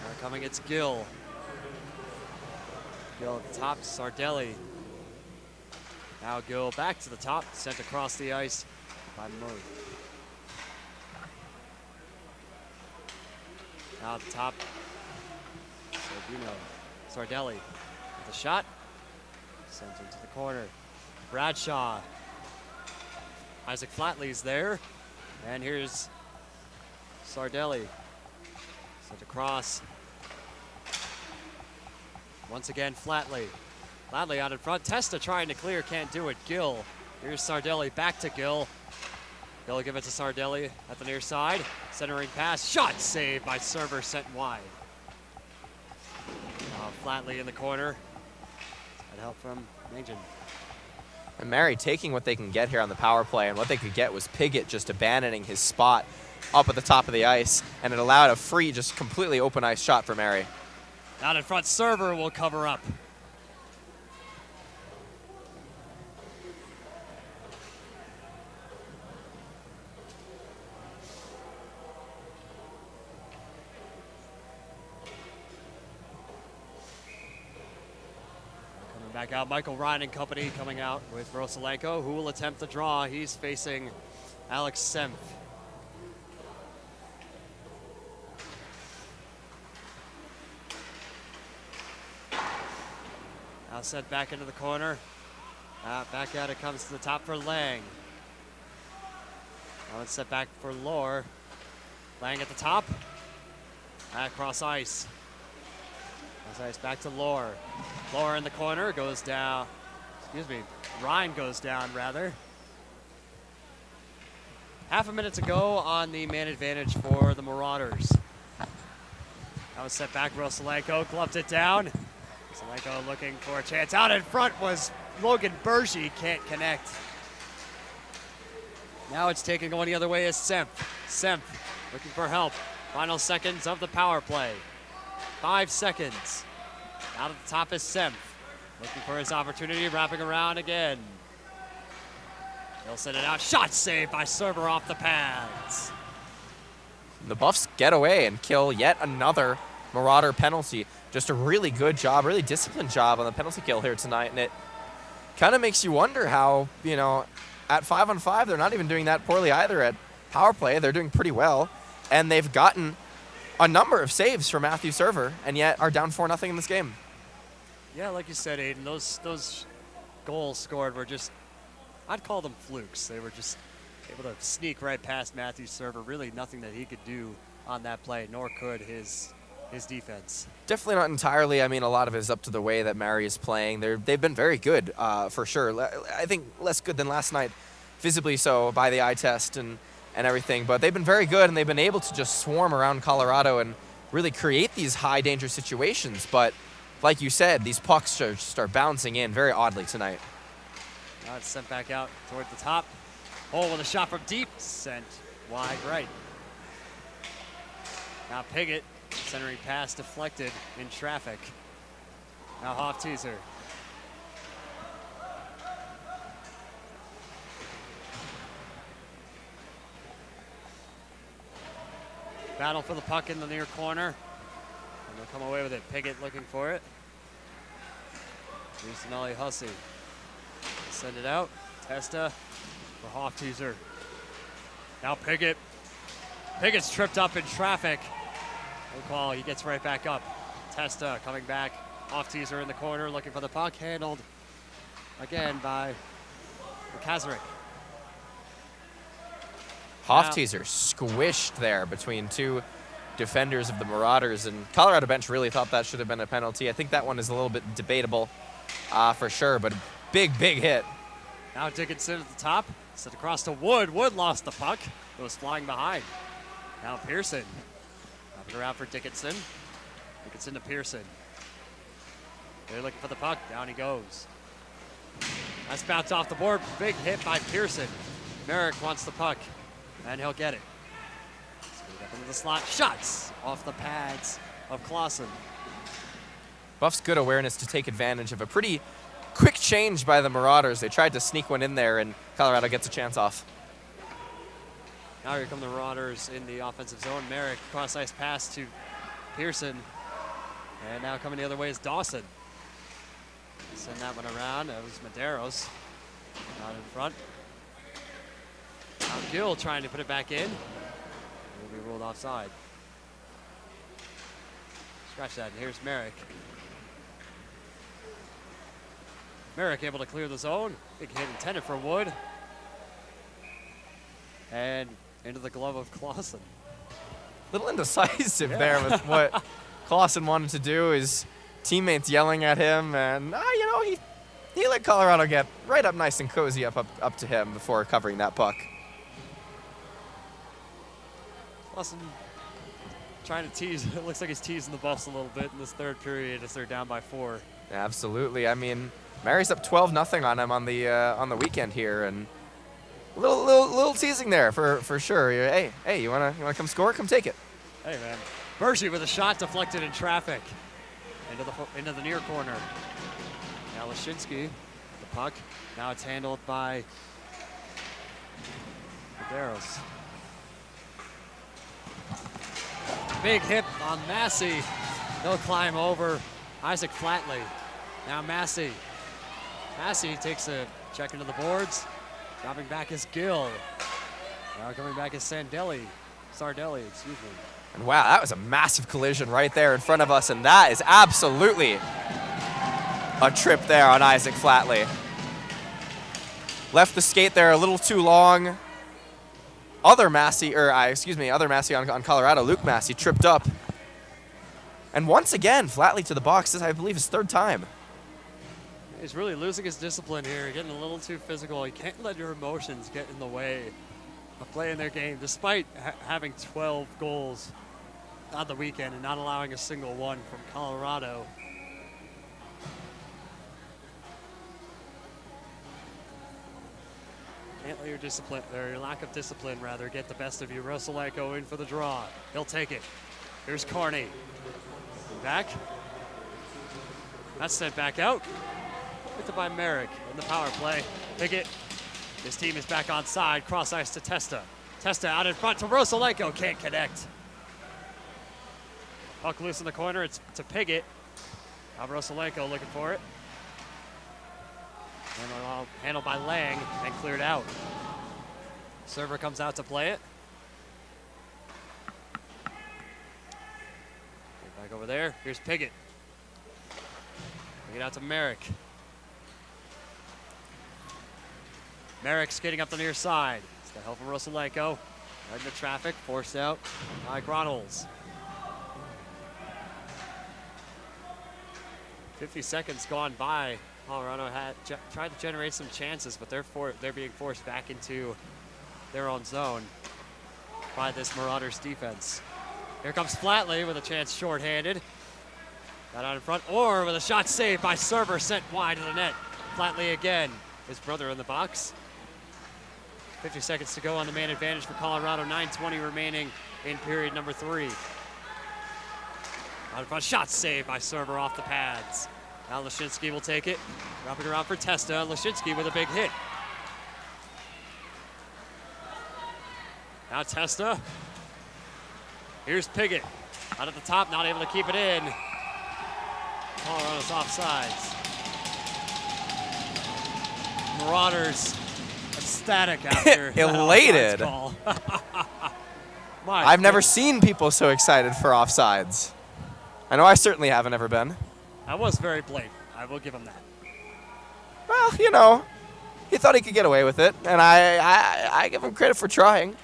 Now coming, it's Gill. Gill at the top, Sardelli. Now Gill back to the top, sent across the ice by Moe. Now at the top, Sardelli with a shot, sent into the corner. Bradshaw, Isaac Flatley's there, and here's Sardelli, sent across. Once again, Flatley. Flatley out in front, Testa trying to clear, can't do it. Gill, here's Sardelli, back to Gill. Gill give it to Sardelli at the near side. Centering pass, shot saved by Server, sent wide. Flatley in the corner. That help from Nugent. And Mary taking what they can get here on the power play, and what they could get was Piggott just abandoning his spot up at the top of the ice, and it allowed a free, just completely open ice shot for Mary. Out in front, Server will cover up. Back out, Michael Ryan and company coming out with Rosalenko, who will attempt the draw. He's facing Alex Semp. Now sent back into the corner. Back out it comes to the top for Lang. Now it's set back for Lahr. Lang at the top. Across ice. Ice back to Lahr. Lahr in the corner goes down. Ryan goes down rather. Half a minute to go on the man advantage for the Marauders. That was set back. Rosalenko gloved it down. Rosalenko looking for a chance. Out in front was Logan Bergy. Can't connect. Now it's taken going the other way is Semp. Semp looking for help. Final seconds of the power play. 5 seconds. Out at the top is Semp. Looking for his opportunity, wrapping around again. He'll send it out. Shot saved by Server off the pads. The Buffs get away and kill yet another Marauder penalty. Just a really good job, really disciplined job on the penalty kill here tonight. And it kind of makes you wonder how, at 5-on-5, they're not even doing that poorly either at power play. They're doing pretty well, and they've gotten a number of saves for Matthew Server, and yet are down 4-0 in this game. Yeah, like you said, Aiden, those goals scored were just, I'd call them flukes. They were just able to sneak right past Matthew's Server. Really nothing that he could do on that play, nor could his defense. Definitely not entirely. I mean, a lot of it is up to the way that Mary is playing. They've been very good, for sure. I think less good than last night, visibly so by the eye test and everything. But they've been very good, and they've been able to just swarm around Colorado and really create these high-danger situations. But like you said, these pucks just start bouncing in very oddly tonight. Now it's sent back out toward the top. Oh, with a shot from deep, sent wide right. Now Piggott, centering pass deflected in traffic. Now Hoff-Teaser. Battle for the puck in the near corner. And they'll come away with it. Piggott looking for it. Here's Denali Hussey. Send it out. Testa for Hoff-Teaser. Now Piggott. Piggott's tripped up in traffic. No call. He gets right back up. Testa coming back. Hoff-Teaser in the corner looking for the puck. Handled again by Kaczmarek. Hoff-Teaser squished there between two defenders of the Marauders, and Colorado bench really thought that should have been a penalty. I think that one is a little bit debatable for sure, but big hit. Now Dickinson at the top. Sent across to Wood. Wood lost the puck. It was flying behind. Now Pearson. Up and around for Dickinson. Dickinson to Pearson. They're looking for the puck. Down he goes. That's bounced off the board. Big hit by Pearson. Merrick wants the puck, and he'll get it. Straight up into the slot. Shots off the pads of Clausen. Buff's good awareness to take advantage of a pretty quick change by the Marauders. They tried to sneak one in there, and Colorado gets a chance off. Now here come the Marauders in the offensive zone. Merrick, cross-ice pass to Pearson. And now coming the other way is Dawson. Send that one around. That was Medeiros out in front. Now Gill trying to put it back in. Will be ruled offside. Scratch that, and here's Merrick. Merrick able to clear the zone. Big hit intended for Wood. And into the glove of Clausen. Little indecisive there with what Clausen wanted to do. His teammates yelling at him, and he let Colorado get right up nice and cozy up to him before covering that puck. Clausen trying to tease. It looks like he's teasing the Buffs a little bit in this third period as they're down by 4. Absolutely. I mean, Mary's up 12-0 on him on the weekend here, and little teasing there for sure. Hey, you wanna come score? Come take it. Hey man, Bergie with a shot deflected in traffic into the near corner. Now Lashinsky, the puck. Now it's handled by Medeiros. Big hit on Massey. He'll climb over Isaac Flatley. Now Massey. Massey takes a check into the boards. Dropping back is Gill. Now coming back is Sardelli, excuse me. And wow, that was a massive collision right there in front of us, and that is absolutely a trip there on Isaac Flatley. Left the skate there a little too long. Other Massey on Colorado, Luke Massey, tripped up. And once again, Flatley to the box. This, I believe, his 3rd time. He's really losing his discipline here, getting a little too physical. You can't let your emotions get in the way of playing their game, despite having 12 goals on the weekend and not allowing a single one from Colorado. Can't let your discipline, or your lack of discipline rather, get the best of you. Rosaleko in for the draw. He'll take it. Here's Carney. Back. That's sent back out. Picked up by Merrick in the power play. Piggott. His team is back on side. Cross ice to Testa. Testa out in front to Rosaleko. Can't connect. Puck loose in the corner. It's to Piggott. Now Rosaleko looking for it. Handled by Lang and cleared out. Server comes out to play it. Get back over there. Here's Piggott. Bring it out to Merrick. Merrick skating up the near side. It's the help from Rosalenko. Right into traffic, forced out by Gronholz. 50 seconds gone by. Colorado had tried to generate some chances, but they're being forced back into their own zone by this Marauders defense. Here comes Flatley with a chance shorthanded. Got out in front, or with a shot saved by Server, sent wide of the net. Flatley again, his brother in the box. 50 seconds to go on the man advantage for Colorado. 9:20 remaining in period number 3. Out in front, shot saved by Server off the pads. Now Lashinsky will take it. Wrapping around for Testa. Lashinsky with a big hit. Now Testa. Here's Piggott. Out at the top, not able to keep it in. Colorado's offsides. Marauders ecstatic after elated. That call. I've never seen people so excited for offsides. I know I certainly haven't ever been. That was very blatant. I will give him that. Well, you know, he thought he could get away with it, and I give him credit for trying.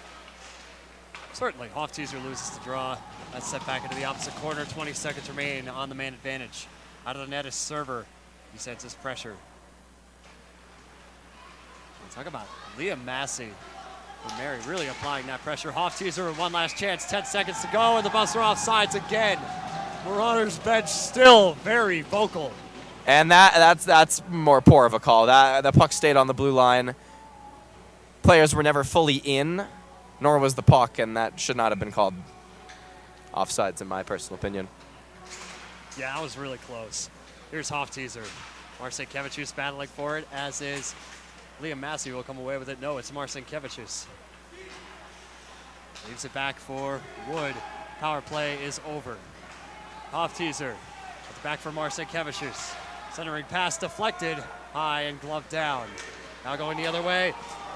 Certainly, Hofteaser loses the draw. That's set back into the opposite corner. 20 seconds remain on the man advantage. Out of the net is Server. He senses pressure. We'll talk about Liam Massey for Mary really applying that pressure. Hofteaser with one last chance. 10 seconds to go, and the Buster offsides again. Marauders bench still very vocal. And that's more poor of a call. The puck stayed on the blue line. Players were never fully in, nor was the puck, and that should not have been called offsides in my personal opinion. Yeah, that was really close. Here's Hofteaser. Marcinkiewicz battling for it, as is Liam Massey. Will come away with it. No, it's Marcinkiewicz. Leaves it back for Wood. Power play is over. Hofteaser. It's back for Marcinkiewicz. Centering pass deflected, high and gloved down. Now going the other way.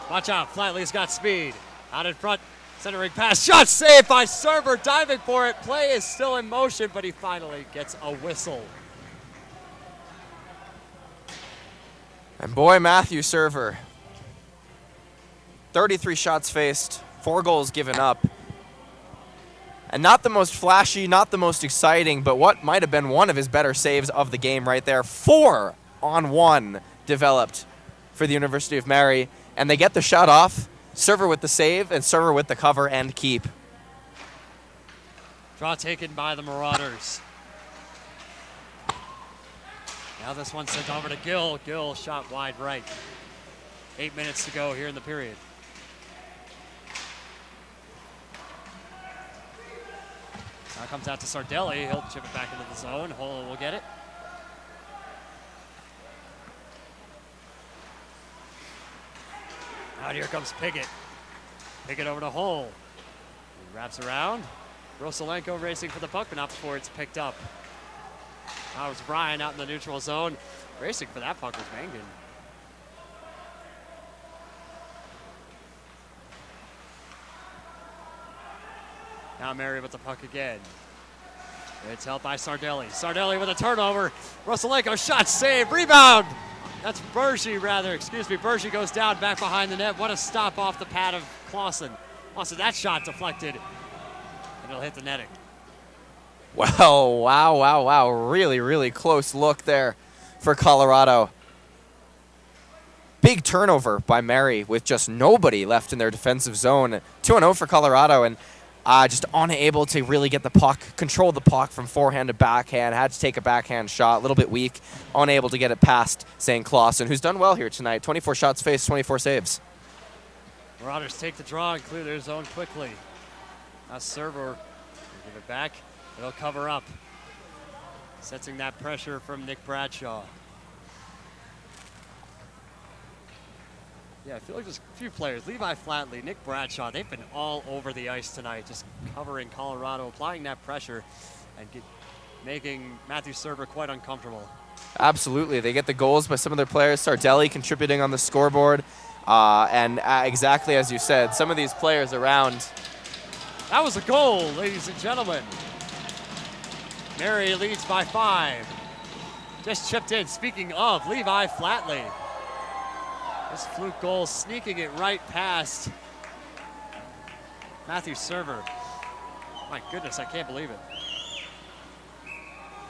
Watch out, Flatley's got speed. Out in front, centering pass, shot saved by Server, diving for it. Play is still in motion, but he finally gets a whistle. And boy, Matthew Server. 33 shots faced, 4 goals given up. And not the most flashy, not the most exciting, but what might have been one of his better saves of the game right there. 4-on-1 developed for the University of Mary. And they get the shot off. Server with the save, and Server with the cover and keep. Draw taken by the Marauders. Now this one sent over to Gill. Gill shot wide right. 8 minutes to go here in the period. Now comes out to Sardelli. He'll chip it back into the zone. Holo will get it. Out here comes Piggott. Piggott over to Hull. He wraps around. Rosalenko racing for the puck, but not before it's picked up. Now it's Brian out in the neutral zone. Racing for that puck was Mangan. Now Mary with the puck again. It's held by Sardelli. Sardelli with a turnover. Rosalenko shot save, rebound. That's Bergy, rather. Excuse me. Bergy goes down back behind the net. What a stop off the pad of Clausen. Also, that shot deflected. And it'll hit the netting. Well, wow. Really, really close look there for Colorado. Big turnover by Mary with just nobody left in their defensive zone. 2-0 for Colorado, and just unable to really get the puck, control the puck from forehand to backhand. Had to take a backhand shot, a little bit weak. Unable to get it past St. Clausen, who's done well here tonight. 24 shots faced, 24 saves. Marauders take the draw and clear their zone quickly. Now Server will give it back. They'll cover up. Sensing that pressure from Nick Bradshaw. Yeah, I feel like there's a few players. Levi Flatley, Nick Bradshaw, they've been all over the ice tonight, just covering Colorado, applying that pressure and making Matthew Server quite uncomfortable. Absolutely. They get the goals by some of their players. Sardelli contributing on the scoreboard. And exactly as you said, some of these players around. That was a goal, ladies and gentlemen. Mary leads by 5. Just chipped in. Speaking of, Levi Flatley. This fluke goal sneaking it right past Matthew Server. My goodness, I can't believe it.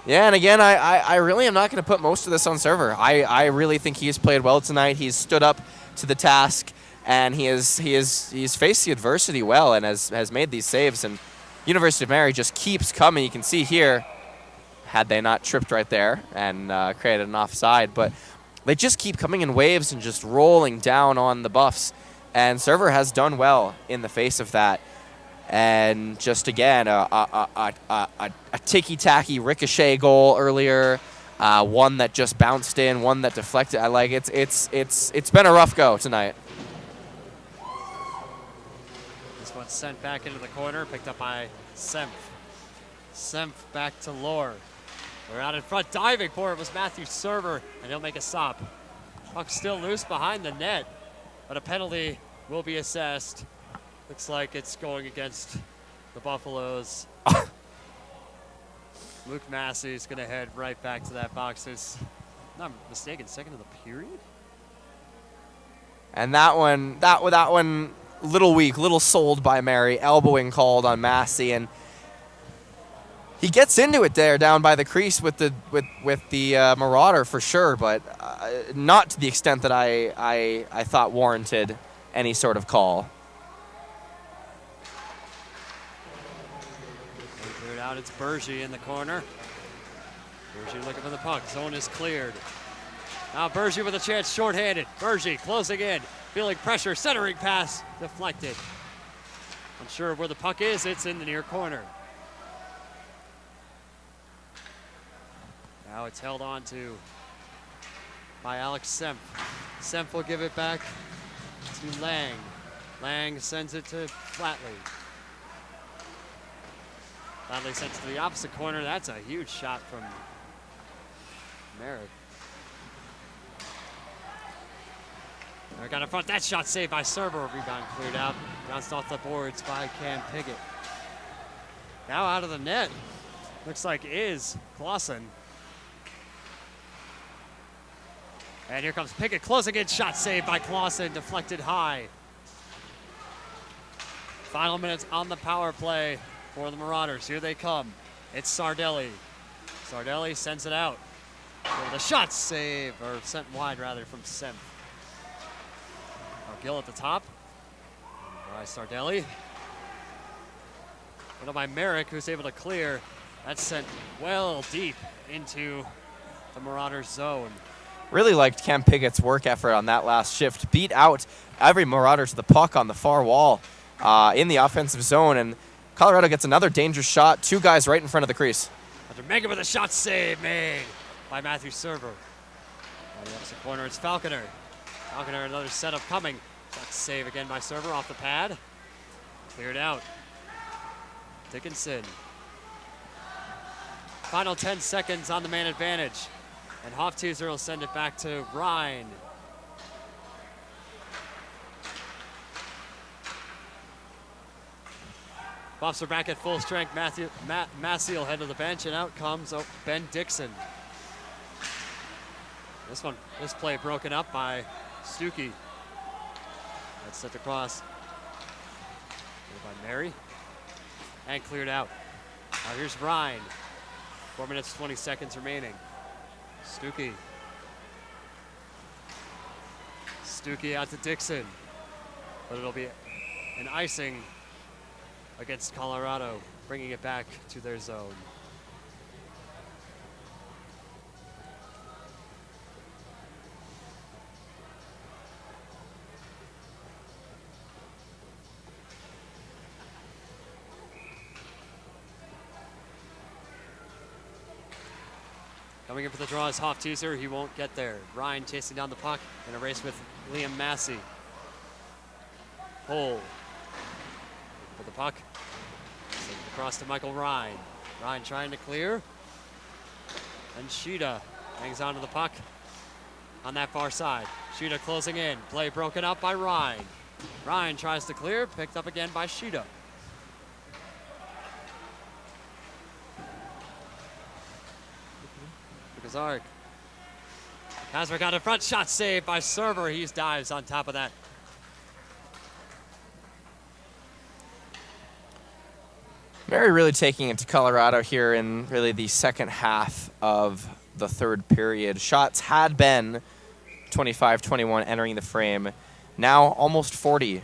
Yeah, and again, I really am not going to put most of this on Server. I really think he's played well tonight. He's stood up to the task, and he's faced the adversity well and has made these saves. And University of Mary just keeps coming. You can see here, had they not tripped right there and created an offside, but they just keep coming in waves and just rolling down on the Buffs. And Server has done well in the face of that. And just again, a ticky-tacky ricochet goal earlier, one that just bounced in, one that deflected. It's been a rough go tonight. This one's sent back into the corner, picked up by Semp. Semp back to Lore. We're out in front, diving for it was Matthew Server, and he'll make a stop. Puck still loose behind the net, but a penalty will be assessed. Looks like it's going against the Buffaloes. Luke Massey is going to head right back to that box. It's, if I'm not mistaken, second of the period. And that one, little weak, little sold by Mary. Elbowing called on Massey, and he gets into it there down by the crease with the Marauder for sure, but not to the extent that I thought warranted any sort of call. Out, it's Bergy in the corner. Bergy looking for the puck. Zone is cleared. Now Bergy with a chance, shorthanded. Bergy closing in, feeling pressure, centering pass, deflected. Unsure where the puck is, it's in the near corner. Now it's held on to by Alex Semp. Semp will give it back to Lang. Lang sends it to Flatley. Flatley sends it to the opposite corner. That's a huge shot from Merrick. Merrick got in front. That shot saved by Server. Rebound cleared out. Bounced off the boards by Cam Piggott. Now out of the net. Looks like is Clausen. And here comes Pickett closing in. Shot saved by Clausen. Deflected high. Final minutes on the power play for the Marauders. Here they come. It's Sardelli. Sardelli sends it out. The shot save, or sent wide rather, from Semp. Gill at the top. By Sardelli. Put by Merrick, who's able to clear. That's sent well deep into the Marauders zone. Really liked Cam Piggott's work effort on that last shift. Beat out every Marauder to the puck on the far wall in the offensive zone, and Colorado gets another dangerous shot. 2 guys right in front of the crease. After Megan with a shot save made by Matthew Server. On the opposite corner, it's Falconer. Falconer, another setup coming. Shot save again by Server off the pad. Cleared out. Dickinson. Final 10 seconds on the man advantage. And Hofteaser will send it back to Ryan. Buffs are back at full strength. Massey will head to the bench, and out comes Ben Dixon. This play broken up by Stuckey. That's sent across by Mary, and cleared out. Now here's Ryan. 4 minutes, 20 seconds remaining. Stuckey. Stuckey out to Dixon, but it'll be an icing against Colorado, bringing it back to their zone. Coming in for the draw is Hofteaser. He won't get there. Ryan chasing down the puck in a race with Liam Massey. Hole for the puck. Send it across to Michael Ryan. Ryan trying to clear. And Shida hangs on to the puck on that far side. Shida closing in. Play broken up by Ryan. Ryan tries to clear, picked up again by Shida. Kazark. Kazark out in front, shot saved by Server. He dives on top of that. Mary really taking it to Colorado here in really the second half of the third period. Shots had been 25-21 entering the frame. Now almost 40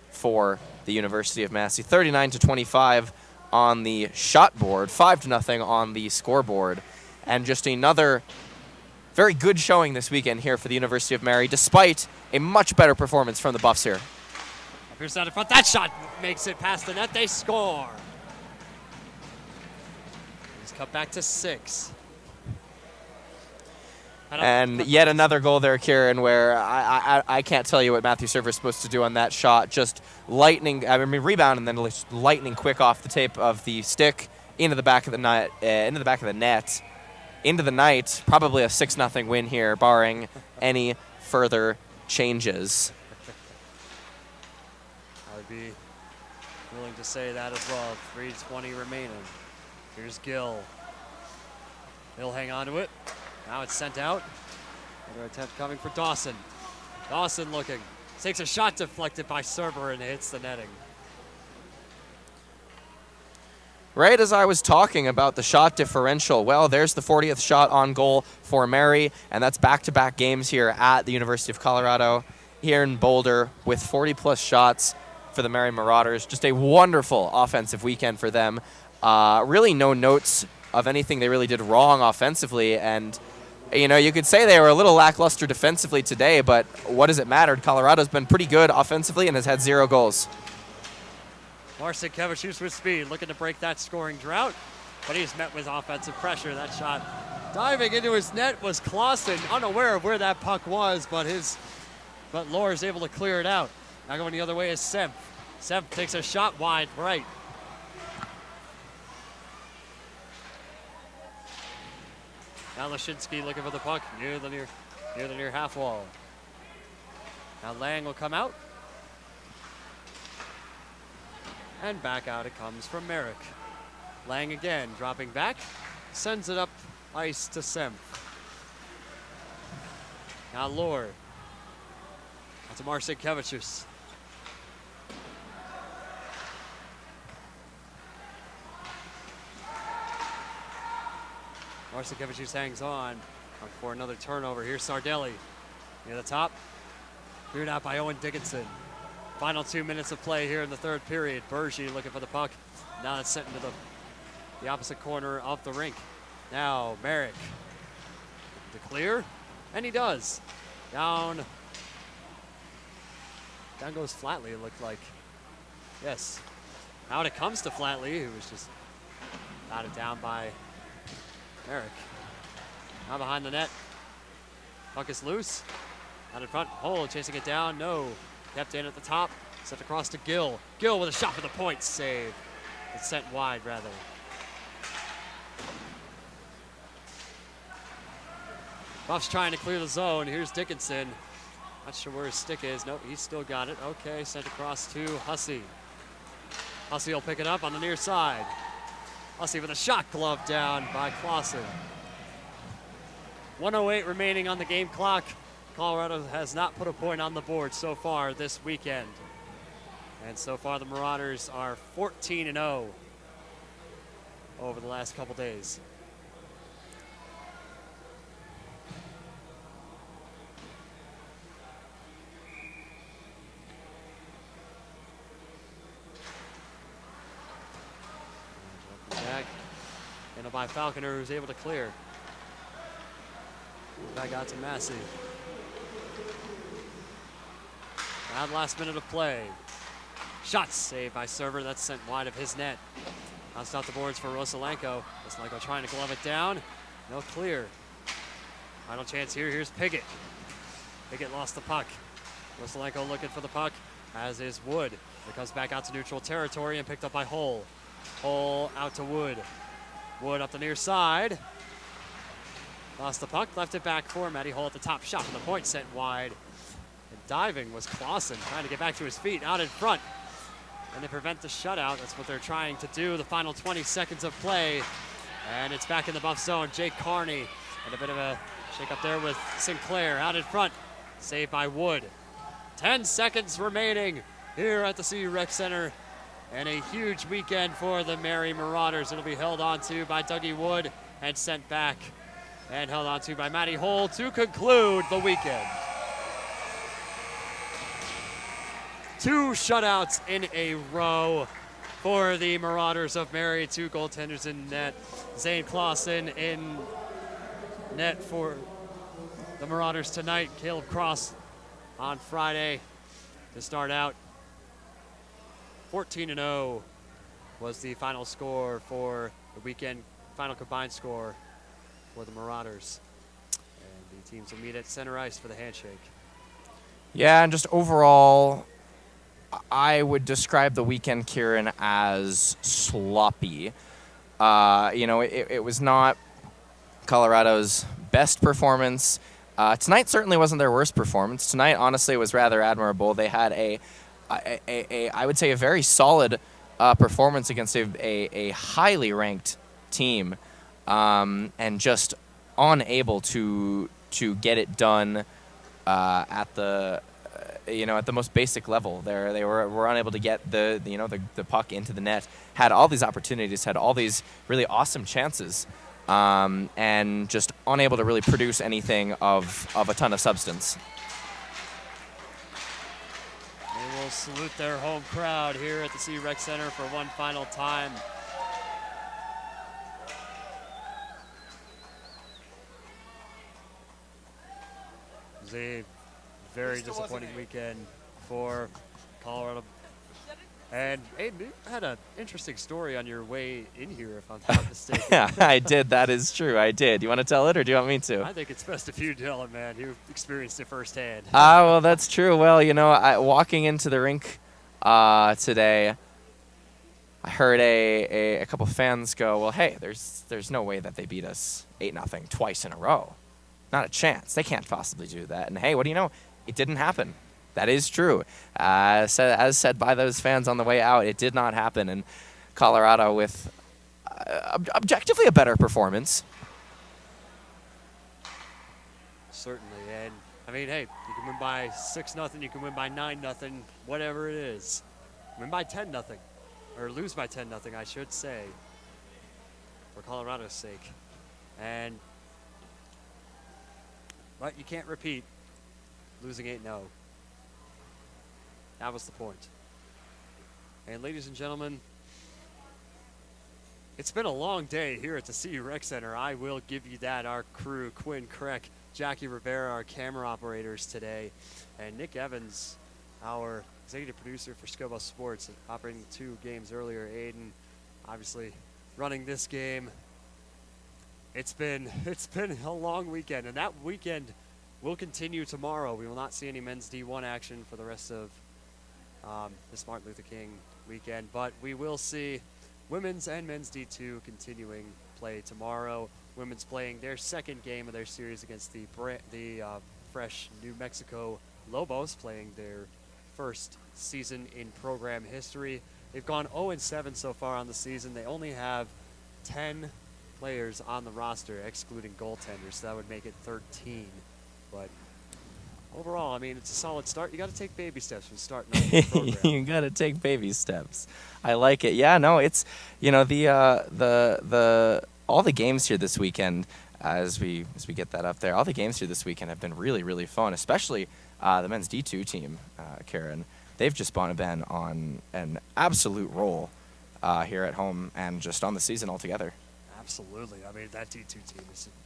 for the University of Massey. 39-25 on the shot board, 5-0 on the scoreboard. And just another very good showing this weekend here for the University of Mary, despite a much better performance from the Buffs here. Here's out in front. That shot makes it past the net. They score. He's cut back to 6. And yet another goal there, Kieran, where I can't tell you what Matthew Server's supposed to do on that shot. Just rebound and then just lightning quick off the tape of the stick into the back of the net, into the night. Probably a 6-0 win here, barring any further changes. I would be willing to say that as well. 3:20 remaining. Here's Gill. He'll hang on to it. Now it's sent out. Another attempt coming for Dawson. Dawson looking. Takes a shot deflected by Server and hits the netting. Right as I was talking about the shot differential, well, there's the 40th shot on goal for Mary, and that's back-to-back games here at the University of Colorado here in Boulder with 40-plus shots for the Mary Marauders. Just a wonderful offensive weekend for them. Really no notes of anything they really did wrong offensively, and you could say they were a little lackluster defensively today, but what does it matter? Colorado's been pretty good offensively and has had 0 goals. Marcin Kevicius with speed, looking to break that scoring drought, but he's met with offensive pressure. That shot diving into his net was Clausen, unaware of where that puck was, but Lohr is able to clear it out. Now going the other way is Semp. Semp takes a shot wide right. Now Lashinsky looking for the puck near the near half wall. Now Lang will come out. And back out it comes from Merrick. Lang again dropping back, sends it up ice to Semp. Now Lohr. That's Marcin Kevicius. Marcin Kevicius hangs on for another turnover. Here's Sardelli near the top. Cleared out by Owen Dickinson. Final 2 minutes of play here in the third period. Bergy looking for the puck. Now it's sent into the opposite corner of the rink. Now Merrick to clear, and he does. Down goes Flatley, it looked like. Yes. Out it comes to Flatley, who was just batted down by Merrick. Now behind the net. Puck is loose. Out in front. Hole chasing it down. No. Kept in at the top. Sent across to Gill. Gill with a shot for the point. Save. It's sent wide, rather. Buff's trying to clear the zone. Here's Dickinson. Not sure where his stick is. Nope, he's still got it. Okay, sent across to Hussey. Hussey will pick it up on the near side. Hussey with a shot glove down by Clausen. 1:08 remaining on the game clock. Colorado has not put a point on the board so far this weekend. And so far the Marauders are 14-0 over the last couple days. Back and by Falconer, who's able to clear. Back out to Massey. Now the last minute of play. Shot saved by Server. That's sent wide of his net. Bounced off the boards for Rosalenko. Rosalenko trying to glove it down. No clear. Final chance here. Here's Piggott. Piggott lost the puck. Rosalenko looking for the puck, as is Wood. It comes back out to neutral territory and picked up by Hull. Hull out to Wood. Wood up the near side. Lost the puck, left it back for Matty Hull at the top. Shot from the point, sent wide. And diving was Clausen, trying to get back to his feet, out in front. And they prevent the shutout. That's what they're trying to do. The final 20 seconds of play. And it's back in the buff zone. Jake Carney. And a bit of a shake up there with Sinclair out in front. Saved by Wood. 10 seconds remaining here at the CU Rec Center. And a huge weekend for the Mary Marauders. It'll be held on to by Dougie Wood and sent back. And held on to by Matty Hull to conclude the weekend. 2 shutouts in a row for the Marauders of Mary. 2 goaltenders in net. Zane Clausen in net for the Marauders tonight. Caleb Cross on Friday to start out. 14-0 was the final score for the weekend, final combined score for the Marauders. And the teams will meet at center ice for the handshake. Yeah, and just overall, I would describe the weekend, Kieran, as sloppy. It was not Colorado's best performance. Tonight certainly wasn't their worst performance. Tonight, honestly, was rather admirable. They had I would say, a very solid performance against a highly ranked team, and just unable to get it done at the most basic level. They were unable to get the puck into the net. Had all these opportunities, had all these really awesome chances, and just unable to really produce anything of a ton of substance. They will salute their home crowd here at the CU Rec Center for one final time. It was a very disappointing weekend for Colorado. And Aiden, you had an interesting story on your way in here, if I'm not mistaken. Yeah, I did. That is true. I did. You want to tell it, or do you want me to? I think it's best if you tell it, man. You experienced it firsthand. Well, that's true. Well, walking into the rink today, I heard a couple fans go, "Well, hey, there's no way that they beat us 8-0 twice in a row. Not a chance. They can't possibly do that." And hey, what do you know? It didn't happen. That is true. As said by those fans on the way out, it did not happen. And Colorado with objectively a better performance. Certainly. And, I mean, hey, you can win by 6-0, you can win by 9-0, whatever it is. Win by 10-0, or lose by 10-0, I should say, for Colorado's sake. But you can't repeat losing 8-0. That was the point. And ladies and gentlemen, it's been a long day here at the CU Rec Center. I will give you that. Our crew, Quinn Kreck, Jackie Rivera, our camera operators today, and Nick Evans, our executive producer for Scobo Sports, operating 2 games earlier. Aiden, obviously, running this game. It's been a long weekend, and that weekend will continue tomorrow. We will not see any men's D1 action for the rest of this Martin Luther King weekend, but we will see women's and men's D2 continuing play tomorrow. Women's playing their second game of their series against the fresh New Mexico Lobos, playing their first season in program history. They've gone 0-7 so far on the season. They only have 10 players on the roster, excluding goaltenders, so that would make it 13. But overall, I mean, it's a solid start. You got to take baby steps from starting off the program. You got to take baby steps. I like it. Yeah, no, it's the all the games here this weekend, as we get that up there. All the games here this weekend have been really, really fun, especially the men's D2 team, Karen. They've just been on an absolute roll here at home and just on the season altogether. Absolutely. I mean, that D2 team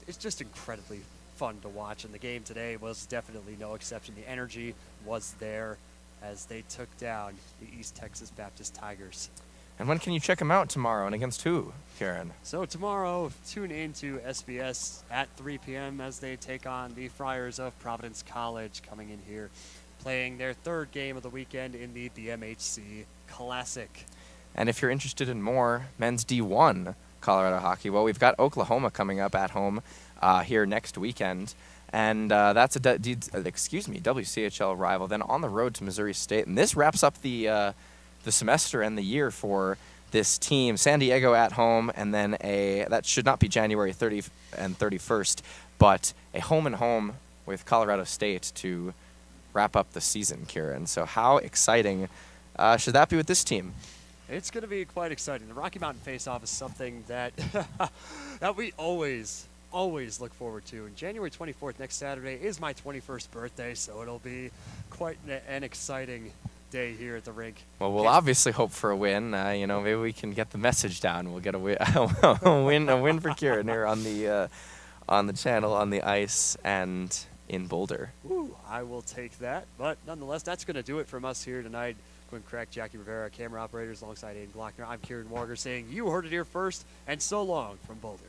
is just incredibly fun to watch, and the game today was definitely no exception. The energy was there as they took down the East Texas Baptist Tigers. And when can you check them out tomorrow, and against who, Karen? So tomorrow, tune in to SBS at 3 p.m. as they take on the Friars of Providence College, coming in here, playing their 3rd game of the weekend in the BMHC Classic. And if you're interested in more men's D1 Colorado hockey, well, we've got Oklahoma coming up at home here next weekend. And that's a WCHL rival. Then on the road to Missouri State. And this wraps up the semester and the year for this team. San Diego at home, and then that should not be January 30th and 31st, but a home-and-home with Colorado State to wrap up the season, Kieran. So how exciting should that be with this team? It's going to be quite exciting. The Rocky Mountain Face-Off is something that that we always look forward to. And January 24th, next Saturday, is my 21st birthday, so it'll be quite an exciting day here at the rink. Well, we'll obviously hope for a win. Maybe we can get the message down. We'll get a win for Kieran here on the channel, on the ice, and in Boulder. Ooh, I will take that. But nonetheless, that's going to do it from us here tonight. Quinn Crack, Jackie Rivera, camera operators alongside Aiden Glockner. I'm Kieran Walker saying you heard it here first, and so long from Boulder.